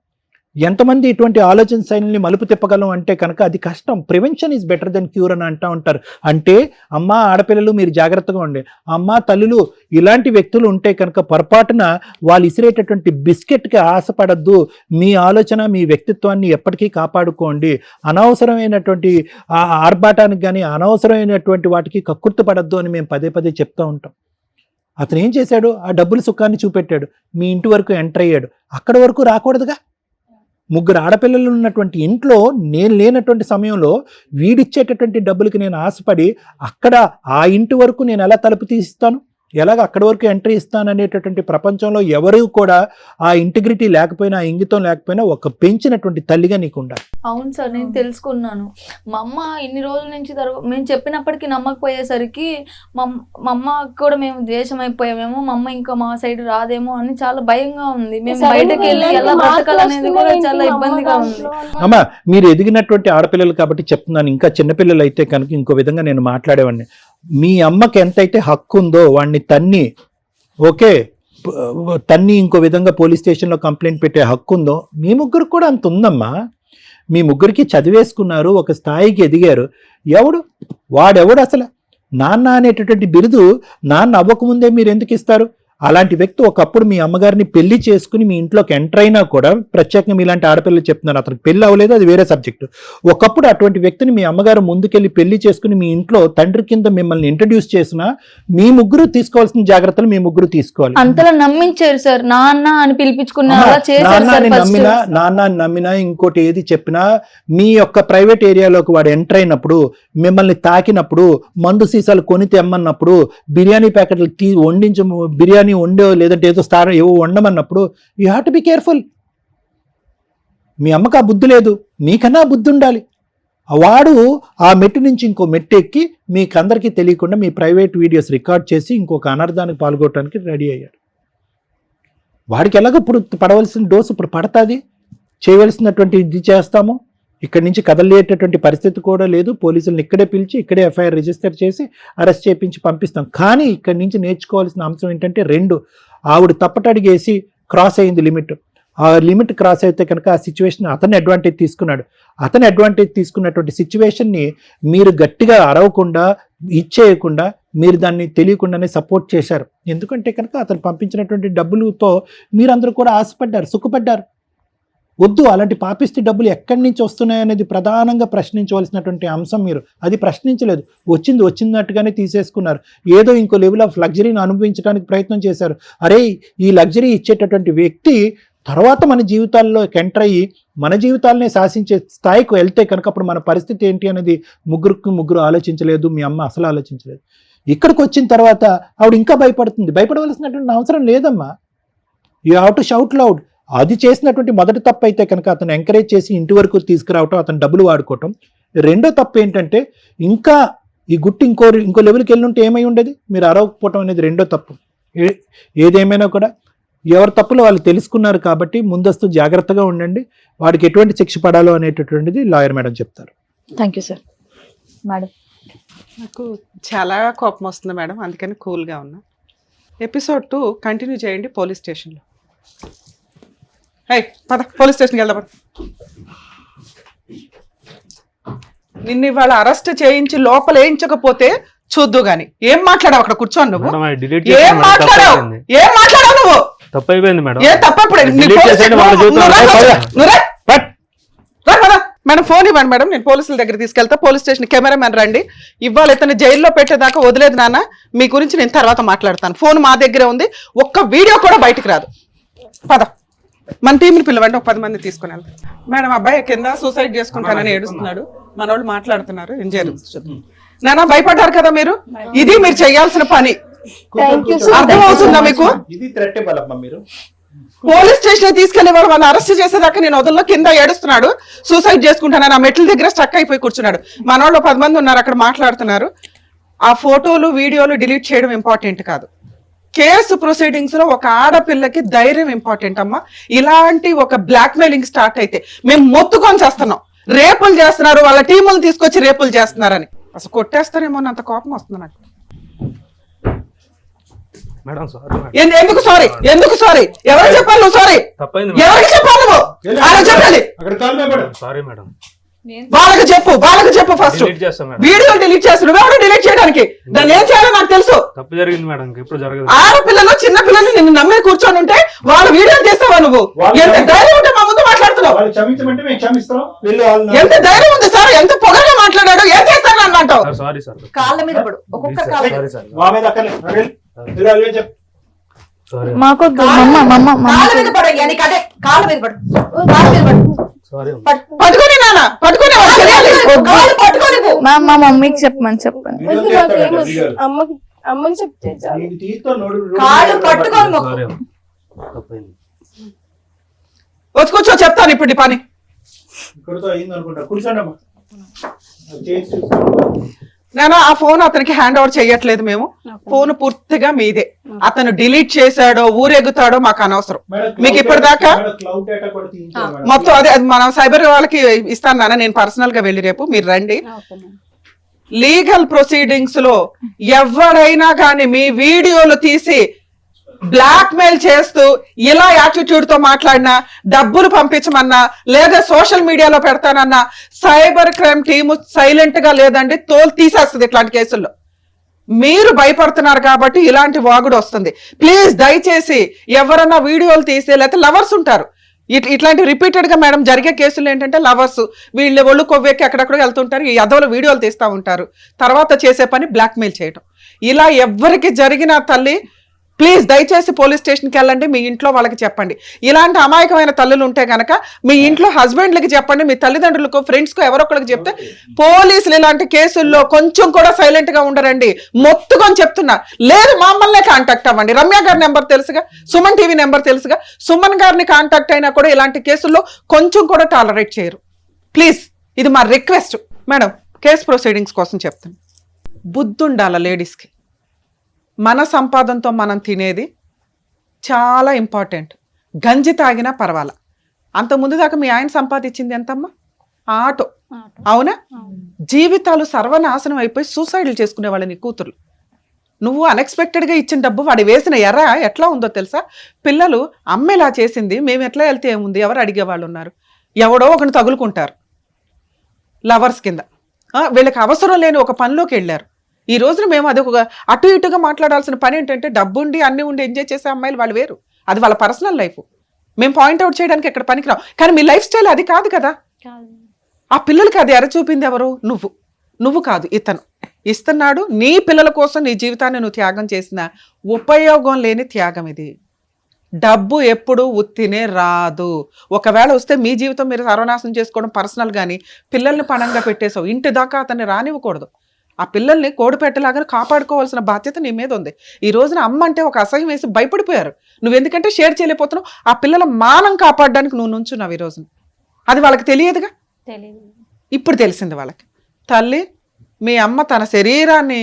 ఎంతమంది ఇటువంటి ఆలోచన శైలిని మలుపు తిప్పగలం అంటే కనుక అది కష్టం. Prevention is better than cure అని అంటూ ఉంటారు. అంటే అమ్మ ఆడపిల్లలు మీరు జాగ్రత్తగా ఉండే, అమ్మ తల్లులు ఇలాంటి వ్యక్తులు ఉంటే కనుక పొరపాటున వాళ్ళు ఇసిరేటటువంటి బిస్కెట్కి ఆశపడద్దు, మీ ఆలోచన మీ వ్యక్తిత్వాన్ని ఎప్పటికీ కాపాడుకోండి, అనవసరమైనటువంటి ఆర్భాటానికి కానీ అనవసరమైనటువంటి వాటికి కక్కుర్తి పడద్దు అని మేము పదే పదే చెప్తూ ఉంటాం. అతను ఏం చేశాడు, ఆ డబ్బుల సుఖాన్ని చూపెట్టాడు, మీ ఇంటి వరకు ఎంటర్ అయ్యాడు, అక్కడి వరకు రాకూడదుగా. ముగ్గురు ఆడపిల్లలు ఉన్నటువంటి ఇంట్లో నేను లేనటువంటి సమయంలో వీడిచ్చేటటువంటి డబ్బులకి నేను ఆశపడి అక్కడ ఆ ఇంటి వరకు నేను ఎలా తలుపు తీస్తాను, ఎలాగ అక్కడి వరకు ఎంట్రీ ఇస్తాను అనేటటువంటి ప్రపంచంలో ఎవరు కూడా ఆ ఇంటిగ్రిటీ లేకపోయినా, ఆ ఇంగితం లేకపోయినా ఒక పెంచినటువంటి తల్లిగా నీకు ఉండాలి. అవును సార్, నేను తెలుసుకున్నాను. మా అమ్మ ఇన్ని రోజుల నుంచి మేము చెప్పినప్పటికీ నమ్మకపోయేసరికి మా అమ్మ కూడా మేము దేశం అయిపోయామేమో, మా అమ్మ ఇంకా మా సైడ్ రాదేమో అని చాలా భయంగా ఉంది. మేము బయటకు వెళ్ళి ఎలా బ్రతకాలనేది కూడా చాలా ఇబ్బందిగా ఉంది. అమ్మా మీరు ఎదిగినటువంటి ఆడపిల్లలు కాబట్టి చెప్తున్నాను, ఇంకా చిన్నపిల్లలు అయితే కనుక ఇంకో విధంగా నేను మాట్లాడేవాడిని. మీ అమ్మకి ఎంతైతే హక్కు ఉందో వాడిని తన్ని తన్ని ఇంకో విధంగా పోలీస్ స్టేషన్లో కంప్లైంట్ పెట్టే హక్కు ఉందో మీ ముగ్గురు కూడా అంత ఉందమ్మా. మీ ముగ్గురికి చదివేసుకున్నారు, ఒక స్థాయికి ఎదిగారు. వాడెవడు అసలు నాన్న అనేటటువంటి బిరుదు నాన్న అవ్వకముందే మీరు ఎందుకు ఇస్తారు? అలాంటి వ్యక్తి ఒకప్పుడు మీ అమ్మగారిని పెళ్లి చేసుకుని మీ ఇంట్లోకి ఎంటర్ అయినా కూడా, ప్రత్యేకంగా మీలాంటి ఆడపిల్లలు చెప్తున్నారు, అతనికి పెళ్లి అవ్వలేదు, అది వేరే సబ్జెక్టు. ఒకప్పుడు అటువంటి వ్యక్తిని మీ అమ్మగారు ముందుకెళ్ళి పెళ్లి చేసుకుని మీ ఇంట్లో తండ్రి కింద మిమ్మల్ని ఇంట్రడ్యూస్ చేసినా మీ ముగ్గురు తీసుకోవాల్సిన జాగ్రత్తలు మీ ముగ్గురు తీసుకోవాలి. అంతలా నమ్మించారు సార్, నాన్న అని పిలిపించుకున్నా, నాన్న నమ్మినా ఇంకోటి ఏది చెప్పినా మీ యొక్క ప్రైవేట్ ఏరియాలోకి వాడు ఎంటర్ అయినప్పుడు, మిమ్మల్ని తాకినప్పుడు, మందు సీసాలు కొని తెమ్మన్నప్పుడు, బిర్యానీ ప్యాకెట్లు బిర్యానీ వండో లేదంటే ఏదో ఏవో వండమన్నప్పుడు you have to be careful. మీ అమ్మకు ఆ బుద్ధి లేదు, మీకన్నా బుద్ధి ఉండాలి. వాడు ఆ మెట్టు నుంచి ఇంకో మెట్టు ఎక్కి మీకందరికీ తెలియకుండా మీ ప్రైవేట్ వీడియోస్ రికార్డ్ చేసి ఇంకొక అనర్థానికి పాల్గొనడానికి రెడీ అయ్యాడు. వాడికి ఎలాగో ఇప్పుడు పడవలసిన డోసు ఇప్పుడు పడుతుంది, చేయవలసినటువంటి ఇది చేస్తాము. ఇక్కడి నుంచి కదలేటటువంటి పరిస్థితి కూడా లేదు. పోలీసులను ఇక్కడే పిలిచి ఇక్కడే ఎఫ్ఐఆర్ రిజిస్టర్ చేసి అరెస్ట్ చేయించి పంపిస్తాం. కానీ ఇక్కడి నుంచి నేర్చుకోవాల్సిన అంశం ఏంటంటే, ఆవిడ తప్పటడిగేసి క్రాస్ అయింది లిమిట్. ఆ లిమిట్ క్రాస్ అయితే కనుక ఆ సిచ్యువేషన్ అతను అడ్వాంటేజ్ తీసుకున్నాడు. అతను అడ్వాంటేజ్ తీసుకున్నటువంటి సిచ్యువేషన్ని మీరు గట్టిగా అరవకుండా ఇచ్చేయకుండా మీరు దాన్ని తెలియకుండానే సపోర్ట్ చేశారు. ఎందుకంటే కనుక అతను పంపించినటువంటి డబ్బులతో మీరందరూ కూడా ఆశపడ్డారు, సుఖపడ్డారు. వద్దు, అలాంటి పాపిష్టి డబ్బులు ఎక్కడి నుంచి వస్తున్నాయనేది ప్రధానంగా ప్రశ్నించవలసినటువంటి అంశం. మీరు అది ప్రశ్నించలేదు, వచ్చినట్టుగానే తీసేసుకున్నారు. ఏదో ఇంకో లెవెల్ ఆఫ్ లగ్జరీని అనుభవించడానికి ప్రయత్నం చేశారు. అరే ఈ లగ్జరీ ఇచ్చేటటువంటి వ్యక్తి తర్వాత మన జీవితాల్లో ఎంటర్ అయ్యి మన జీవితాలనే శాసించే స్థాయికి వెళ్తే కనుక అప్పుడు మన పరిస్థితి ఏంటి అనేది ముగ్గురు ఆలోచించలేదు. మీ అమ్మ అసలు ఆలోచించలేదు. ఇక్కడికి వచ్చిన తర్వాత ఆవిడ ఇంకా భయపడుతుంది. భయపడవలసినటువంటి అవసరం లేదమ్మా. You have to shout loud. అది చేసినటువంటి మొదటి తప్పు అయితే కనుక అతను ఎంకరేజ్ చేసి ఇంటి వరకు తీసుకురావటం, అతను డబ్బులు వాడుకోవటం. రెండో తప్పు ఏంటంటే, ఇంకా ఈ గుట్టు ఇంకో లెవెల్కి వెళ్ళి ఉంటే ఏమై ఉండేది, మీరు అరవకపోవటం అనేది రెండో తప్పు. ఏదేమైనా కూడా ఎవరి తప్పులు వాళ్ళు తెలుసుకున్నారు కాబట్టి ముందస్తు జాగ్రత్తగా ఉండండి. వాడికి ఎటువంటి శిక్ష పడాలో అనేటటువంటిది లాయర్ మేడం చెప్తారు. Thank you sir. మేడం, నాకు చాలా కోపం వస్తుంది మేడం, అందుకని కూల్గా ఉన్నా. ఎపిసోడ్ 2 కంటిన్యూ చేయండి పోలీస్ స్టేషన్లో. పద పోలీస్ స్టేషన్కి వెళ్దాం. నిన్ను ఇవాళ అరెస్ట్ చేయించి లోపల వేయించకపోతే చూద్దు గాని. ఏం మాట్లాడావు అక్కడ కూర్చోను నువ్వు? ఏం మాట్లాడావు నువ్వు? తప్పైపోయింది మేడం. ఏ తప్పప్పుడు మేడం ఫోన్ ఇవ్వండి మేడం, నేను పోలీసుల దగ్గర తీసుకెళ్తా. పోలీస్ స్టేషన్ కెమెరామెన్ రండి. ఇవాళ ఇతను జైల్లో పెట్టేదాకా వదిలేదు నాన్న. మీ గురించి నేను తర్వాత మాట్లాడతాను. ఫోన్ మా దగ్గరే ఉంది, ఒక్క వీడియో కూడా బయటికి రాదు. పద మన టీంని పిలవండి, ఒక 10 మంది తీసుకుని వెళ్తాం. మేడం అబ్బాయి కింద సూసైడ్ చేసుకుంటానని ఏడుస్తున్నాడు, మన వాళ్ళు మాట్లాడుతున్నారు, ఏం జరుగుతుంది? నానా భయపడ్డారు కదా మీరు, ఇది మీరు చేయాల్సిన పని. అర్థం అవుతుందా మీకు? ఇది థ్రెట్ ఇవ్వాలమ్మా మీరు. పోలీస్ స్టేషన్ తీసుకెళ్లి వాళ్ళు అరెస్ట్ చేసేదాకా నేను వదల్లో, కింద ఏడుస్తున్నాడు, సూసైడ్ చేసుకుంటానని ఆ మెట్ల దగ్గర స్టక్ అయిపోయి కూర్చున్నాడు. మన వాళ్ళు 10 మంది ఉన్నారు అక్కడ మాట్లాడుతున్నారు. ఆ ఫోటోలు వీడియోలు డిలీట్ చేయడం ఇంపార్టెంట్ కాదు. కేసు ప్రొసీడింగ్స్ లో ఒక ఆడపిల్లకి ధైర్యం ఇంపార్టెంట్ అమ్మా. ఇలాంటి ఒక బ్లాక్ మెయిలింగ్ స్టార్ట్ అయితే మేము మొత్తుకొని చేస్తున్నాం, రేపులు చేస్తున్నారు, వాళ్ళ టీములు తీసుకొచ్చి రేపులు చేస్తున్నారని. అసలు కొట్టేస్తారేమో అంత కోపం వస్తుంది నాకు. Madam sorry madam. ఎందుకు సారీ? ఎందుకు సారీ? ఎవరికి చెప్పాలి నువ్వు సారీ? తప్పైంది ఎవరికి చెప్పాలి నువ్వు? ఆయన చెప్పాలి. అక్కడ కాల్ మేడం. Sorry madam. వాళ్ళకి చెప్పు ఫస్ట్. డిలీట్ చేస్తాం మేడం. వీడియో డిలీట్ చేస్తాను, నువ్వెవరు డిలీట్ చేయడానికి? దాన్ని ఏం చేయాలో నాకు తెలుసు. తప్పు జరిగింది మేడం, ఎప్పుడు జరగదు. ఆడపిల్లలు చిన్న పిల్లలు నిన్ను నమ్మే కూర్చొని ఉంటే వాళ్ళ వీడియోలు తీస్తావా నువ్వు? ఎంత ధైర్యం ఉంటే మా ముందు మాట్లాడుతున్నావు? వాళ్ళు క్షమించమంటే మేము క్షమిస్తాం. ఎంత ధైర్యం ఉంది సార్? ఎంత పొగగా మాట్లాడాడు, ఏం చేస్తాను అని అంటావు? Sorry sir. కాళ్ళ మీద పడు, ఒక్కొక్క కాళ్ళ సారీ సార్. మా మీద అక్కర్లేదు. సారీ మాకు కాళ్ళ మీద పడు, నీకు అదే కాళ్ళ మీద పడు, కాళ్ళ మీద పడు. సారీ. పట్టుకొని నాన్న పట్టుకొని వాళ్ళు చేయాలి. కాళ్ళు పట్టుకొని పో. మా మమ్మీకి చెప్పమని చెప్పండి. అమ్మకి చెప్తే చాలు. కాళ్ళు పట్టుకొని మొక్కు. సారీ తప్పైంది. వచ్చి కూర్చో, చెప్తాను ఇప్పుడు నీ పని. కూర్చోండమ్మా. నేను ఆ ఫోన్ అతనికి హ్యాండ్ ఓవర్ చేయట్లేదు. మేము ఫోన్ పూర్తిగా మీదే. అతను డిలీట్ చేశాడో ఊరెగుతాడో మాకు అనవసరం. మీకు ఇప్పటిదాకా మొత్తం అదే మనం సైబర్ వాళ్ళకి ఇస్తాను నాన్న, నేను పర్సనల్ గా వెళ్ళి రేపు మీరు రండి. లీగల్ ప్రొసీడింగ్స్ లో ఎవరైనా కానీ మీ వీడియోలు తీసి బ్లాక్ మెయిల్ చేస్తూ ఇలా యాటిట్యూడ్ తో మాట్లాడినా, డబ్బులు పంపించమన్నా, లేదా సోషల్ మీడియాలో పెడతానన్నా సైబర్ క్రైమ్ టీము సైలెంట్ గా లేదండి, తోలు తీసేస్తుంది ఇట్లాంటి కేసుల్లో. మీరు భయపడుతున్నారు కాబట్టి ఇలాంటి వాగుడు వస్తుంది. ప్లీజ్ దయచేసి ఎవరన్నా వీడియోలు తీసి, లేకపోతే లవర్స్ ఉంటారు ఇట్లాంటి రిపీటెడ్ గా మేడం జరిగే కేసులు ఏంటంటే లవర్స్ వీళ్ళు ఒళ్ళు కొవ్వెక్కి ఎక్కడెక్కడ వెళ్తుంటారు, ఈ అదవుల వీడియోలు తీస్తూ ఉంటారు, తర్వాత చేసే పని బ్లాక్ మెయిల్ చేయడం. ఇలా ఎవరికి జరిగిన తల్లి ప్లీజ్ దయచేసి పోలీస్ స్టేషన్కి వెళ్ళండి, మీ ఇంట్లో వాళ్ళకి చెప్పండి. ఇలాంటి అమాయకమైన తల్లులు ఉంటే గనక మీ ఇంట్లో హస్బెండ్లకి చెప్పండి, మీ తల్లిదండ్రులకు, ఫ్రెండ్స్కు ఎవరొకరికి చెప్తే పోలీసులు ఇలాంటి కేసుల్లో కొంచెం కూడా సైలెంట్ గా ఉండరండి. మొత్తుకొని చెప్తున్నా. లేదు మమ్మల్నే కాంటాక్ట్ అవ్వండి. రమ్య గారి నెంబర్ తెలుసుగా, సుమన్ టీవీ నెంబర్ తెలుసుగా, సుమన్ గారిని కాంటాక్ట్ అయినా కూడా ఇలాంటి కేసుల్లో కొంచెం కూడా టాలరేట్ చేయరు. ప్లీజ్ ఇది మా రిక్వెస్ట్. మేడం కేసు ప్రొసీడింగ్స్ కోసం చెప్తాను. బుద్ధుండాల లేడీస్కి. మన సంపాదనతో మనం తినేది చాలా ఇంపార్టెంట్. గంజి తాగినా పర్వాలా. అంతకుముందు దాకా మీ ఆయన సంపాదించింది ఎంతమ్మా? ఆటో. అవునా? జీవితాలు సర్వనాశనం అయిపోయి సూసైడ్లు చేసుకునే వాళ్ళ నీ కూతురు. నువ్వు అన్ఎక్స్పెక్టెడ్గా ఇచ్చిన డబ్బు వాడి వేసిన ఎర్ర ఎట్లా ఉందో తెలుసా? పిల్లలు అమ్మ ఇలా చేసింది, మేము ఎట్లా వెళ్తే ఏముంది, ఎవరు అడిగే వాళ్ళు ఉన్నారు? ఎవడో ఒకరిని తగులుకుంటారు లవర్స్ కింద. వీళ్ళకి అవసరం లేని ఒక పనిలోకి వెళ్ళారు. ఈ రోజున మేము అది ఒక అటు ఇటుగా మాట్లాడాల్సిన పని ఏంటంటే డబ్బు ఉండి అన్ని ఉండి ఎంజాయ్ చేసే అమ్మాయిలు వాళ్ళు వేరు, అది వాళ్ళ పర్సనల్ లైఫ్. మేము పాయింట్అవుట్ చేయడానికి ఎక్కడ పనికిరాం. కానీ మీ లైఫ్ స్టైల్ అది కాదు కదా. ఆ పిల్లలకి అది ఎర చూపింది ఎవరు? నువ్వు కాదు, ఇతను ఇస్తున్నాడు. నీ పిల్లల కోసం నీ జీవితాన్ని నువ్వు త్యాగం చేసిన ఉపయోగం లేని త్యాగం ఇది. డబ్బు ఎప్పుడు ఉత్తినే రాదు. ఒకవేళ వస్తే మీ జీవితం మీరు సర్వనాశనం చేసుకోవడం పర్సనల్. కానీ పిల్లల్ని పణంగా పెట్టేసావు, ఇంటి దాకా అతన్ని రానివ్వకూడదు. ఆ పిల్లల్ని కోడిపెట్టలాగా కాపాడుకోవాల్సిన బాధ్యత నీ మీద ఉంది. ఈ రోజున అమ్మ అంటే ఒక అసహ్యం వేసి భయపడిపోయారు. నువ్వు ఎందుకంటే షేర్ చేయలేకపోతున్నావు. ఆ పిల్లల మానం కాపాడడానికి నువ్వు నుంచున్నావు ఈ రోజున. అది వాళ్ళకి తెలియదుగా, ఇప్పుడు తెలిసింది వాళ్ళకి. తల్లి, మీ అమ్మ తన శరీరాన్ని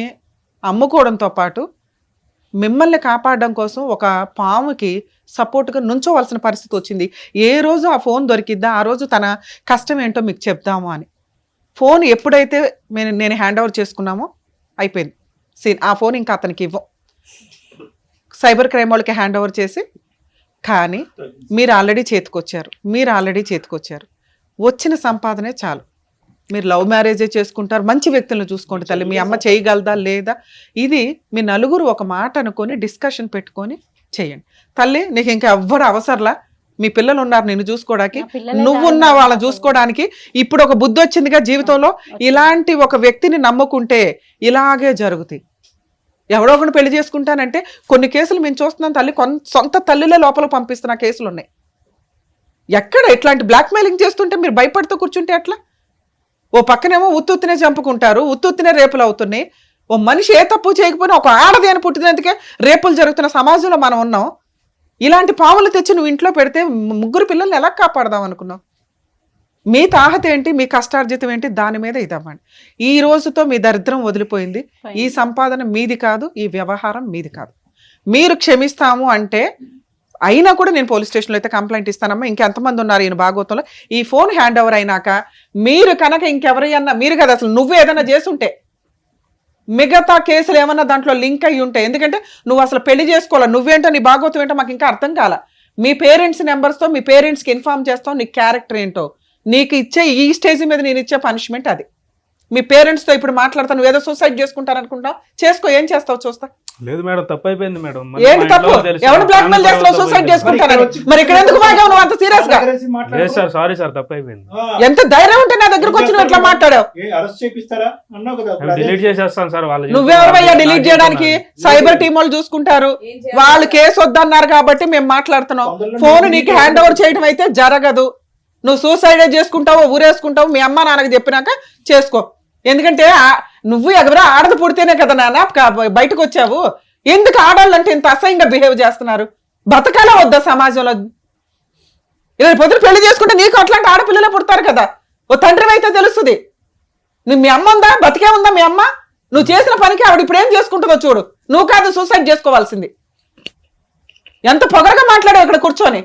అమ్ముకోవడంతో పాటు మిమ్మల్ని కాపాడడం కోసం ఒక పాముకి సపోర్ట్గా నుంచోవలసిన పరిస్థితి వచ్చింది. ఏ రోజు ఆ ఫోన్ దొరికిద్దా ఆ రోజు తన కష్టం ఏంటో మీకు చెప్దాము అని. ఫోన్ ఎప్పుడైతే నేను హ్యాండ్ ఓవర్ చేసుకున్నామో అయిపోయింది సీన్. ఆ ఫోన్ ఇంకా అతనికి ఇవ్వం, సైబర్ క్రైమ్ వాళ్ళకి హ్యాండ్ ఓవర్ చేసి. కానీ మీరు ఆల్రెడీ చేతికొచ్చారు. వచ్చిన సంపాదనే చాలు. మీరు లవ్ మ్యారేజే చేసుకుంటారు, మంచి వ్యక్తులను చూసుకోండి తల్లి. మీ అమ్మ చేయగలదా లేదా ఇది మీ నలుగురు ఒక మాట అనుకొని డిస్కషన్ పెట్టుకొని చేయండి. తల్లి నీకు ఇంకా ఎవ్వరు అవసరంలా. మీ పిల్లలు ఉన్నారు నిన్ను చూసుకోవడానికి, నువ్వున్నా వాళ్ళని చూసుకోవడానికి. ఇప్పుడు ఒక బుద్ధి వచ్చిందిగా జీవితంలో. ఇలాంటి ఒక వ్యక్తిని నమ్ముకుంటే ఇలాగే జరుగుతాయి. ఎవడో ఒకటి పెళ్లి చేసుకుంటానంటే కొన్ని కేసులు మేము చూస్తున్నాం తల్లి, సొంత తల్లిలే లోపల పంపిస్తున్న కేసులు ఉన్నాయి. ఎక్కడ ఇట్లాంటి బ్లాక్మెయిలింగ్ చేస్తుంటే మీరు భయపడుతూ కూర్చుంటే ఎట్లా? ఓ పక్కనేమో ఉత్తునే చంపుకుంటారు, ఉత్తునే రేపులు అవుతున్నాయి. ఓ మనిషి ఏ తప్పు చేయకపోయినా ఒక ఆడది అని పుట్టినందుకే రేపులు జరుగుతున్న సమాజంలో మనం ఉన్నాం. ఇలాంటి పాములు తెచ్చి నువ్వు ఇంట్లో పెడితే 3 పిల్లల్ని ఎలా కాపాడదాం అనుకున్నావు? మీ తాహత ఏంటి, మీ కష్టార్జితం ఏంటి, దాని మీద ఇదవ్వండి. ఈ రోజుతో మీ దరిద్రం వదిలిపోయింది. ఈ సంపాదన మీది కాదు, ఈ వ్యవహారం మీది కాదు. మీరు క్షమిస్తాము అంటే అయినా కూడా నేను పోలీస్ స్టేషన్లో అయితే కంప్లైంట్ ఇస్తానమ్మా. ఇంకెంతమంది ఉన్నారు ఈయన భాగవతంలో? ఈ ఫోన్ హ్యాండ్ ఓవర్ అయినాక మీరు కనుక ఇంకెవరైనా, మీరు కదా అసలు నువ్వు ఏదైనా చేసుంటే మిగతా కేసులు ఏమన్నా దాంట్లో లింక్ అయ్యి ఉంటాయి. ఎందుకంటే నువ్వు అసలు పెళ్లి చేసుకోవాలి, నువ్వేంటో నీ భాగవతం ఏంటో మాకు ఇంకా అర్థం కాల. మీ పేరెంట్స్ నెంబర్స్తో మీ పేరెంట్స్కి ఇన్ఫార్మ్ చేస్తావు నీ క్యారెక్టర్ ఏంటో. నీకు ఇచ్చే ఈ స్టేజ్ మీద నేను ఇచ్చే పనిష్మెంట్ అది. మీ పేరెంట్స్తో ఇప్పుడు మాట్లాడతాను, నువ్వు ఏదో సూసైడ్ చేసుకుంటారనుకుంటావు, చేసుకో, ఏం చేస్తావు చూస్తా. లేదు మేడం, తప్పు అయిపోయింది మేడం. ఏంటి తప్పు? ఎవరు బ్లాక్మెయిల్ చేస్తావు సూసైడ్ చేసుకుంటారని? మరి ఇక్కడ ఎందుకు మాగావు నువ్వు అంత సీరియస్ గా? లేదు సార్, సారీ సార్, తప్పు అయిపోయింది. ఎంత ధైర్యం ఉంటే నా దగ్గరకు వచ్చి నువ్వు ఎట్లా మాట్లాడావు? డిలీట్ చేసేస్తాను సార్. వాళ్ళు నువ్వెవరయ్యా డిలీట్ చేయడానికి? సైబర్ టీం వాళ్ళు చూసుకుంటారు. వాళ్ళు కేసు వద్దన్నారు కాబట్టి మేము మాట్లాడుతున్నాం. ఫోన్ నీకు హ్యాండ్ ఓవర్ చేయడం అయితే జరగదు. నువ్వు సూసైడ్ చేసుకుంటావు, ఊరేసుకుంటావు, మీ అమ్మ నాన్నకి చెప్పినాక చేసుకో. ఎందుకంటే నువ్వు ఎవరో ఆడది పుడితేనే కదా నాన్న బయటకు వచ్చావు. ఎందుకు ఆడాలంటే ఇంత అసహ్యంగా బిహేవ్ చేస్తున్నారు? బతకాలా వద్దా సమాజంలో? ఇలా పొద్దున పెళ్లి చేసుకుంటే నీకు అట్లాంటి ఆడపిల్లలే పుడతారు కదా. ఓ తండ్రి అయితే తెలుస్తుంది. నువ్వు మీ అమ్మ ఉందా, బతికే ఉందా మీ అమ్మ? నువ్వు చేసిన పనికి ఆవిడ ఇప్పుడు ఏం చేసుకుంటుందో చూడు. నువ్వు కాదు సూసైడ్ చేసుకోవాల్సింది. ఎంత పొగరగా మాట్లాడావు ఇక్కడ కూర్చొని.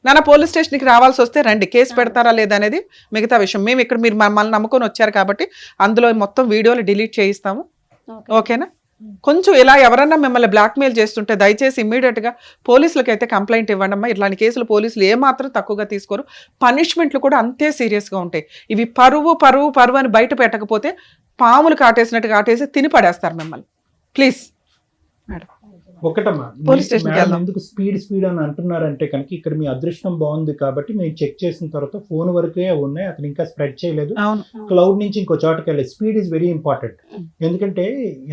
నాన్న పోలీస్ స్టేషన్కి రావాల్సి వస్తే రండి, కేసు పెడతారా లేదా అనేది మిగతా విషయం. మేము ఇక్కడ మీరు మమ్మల్ని నమ్ముకొని వచ్చారు కాబట్టి అందులో మొత్తం వీడియోలు డిలీట్ చేయిస్తాము. ఓకేనా? కొంచెం ఇలా ఎవరన్నా మిమ్మల్ని బ్లాక్మెయిల్ చేస్తుంటే దయచేసి ఇమ్మీడియట్గా పోలీసులకి అయితే కంప్లైంట్ ఇవ్వండి అమ్మా. ఇట్లాంటి కేసులు పోలీసులు ఏమాత్రం తక్కువగా తీసుకోరు. పనిష్మెంట్లు కూడా అంతే సీరియస్గా ఉంటాయి. ఇవి పరువు పరువు పరువు అని బయట పెట్టకపోతే పాములు కాటేసినట్టు కాటేసి తిని పడేస్తారు మిమ్మల్ని. Please madam. ఒకటమ్మా, పోలీస్ స్టేషన్కి వెళ్దాం. ఎందుకు స్పీడ్ అని అంటున్నారంటే కనుక ఇక్కడ మీ అదృష్టం బాగుంది కాబట్టి మేము చెక్ చేసిన తర్వాత ఫోన్ వరకే ఉన్నాయి, అతను ఇంకా స్ప్రెడ్ చేయలేదు. క్లౌడ్ నుంచి ఇంకో చోటకి వెళ్ళలేదు. Speed is very important. ఎందుకంటే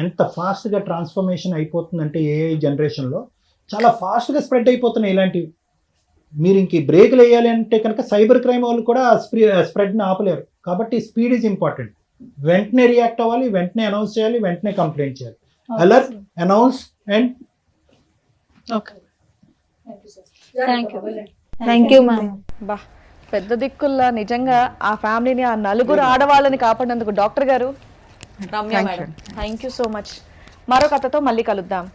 ఎంత ఫాస్ట్ గా ట్రాన్స్ఫర్మేషన్ అయిపోతుందంటే ఏఐ జనరేషన్ లో చాలా ఫాస్ట్ గా స్ప్రెడ్ అయిపోతున్నాయి ఇలాంటివి. మీరు ఇంక బ్రేక్లు వేయాలి అంటే కనుక సైబర్ క్రైమ్ వాళ్ళు కూడా స్ప్రెడ్ ని ఆపలేరు. కాబట్టి స్పీడ్ ఈజ్ ఇంపార్టెంట్. వెంటనే రియాక్ట్ అవ్వాలి, వెంటనే అనౌన్స్ చేయాలి, వెంటనే కంప్లైంట్ చేయాలి. Alert, announce and thank you ma'am. బా, పెద్ద దిక్కుల్లా నిజంగా ఆ ఫ్యామిలీని, ఆ నలుగురు ఆడవాళ్ళని కాపాడినందుకు డాక్టర్ గారు, Ramya madam, thank you so much. మరో కథతో మళ్ళీ కలుద్దాం.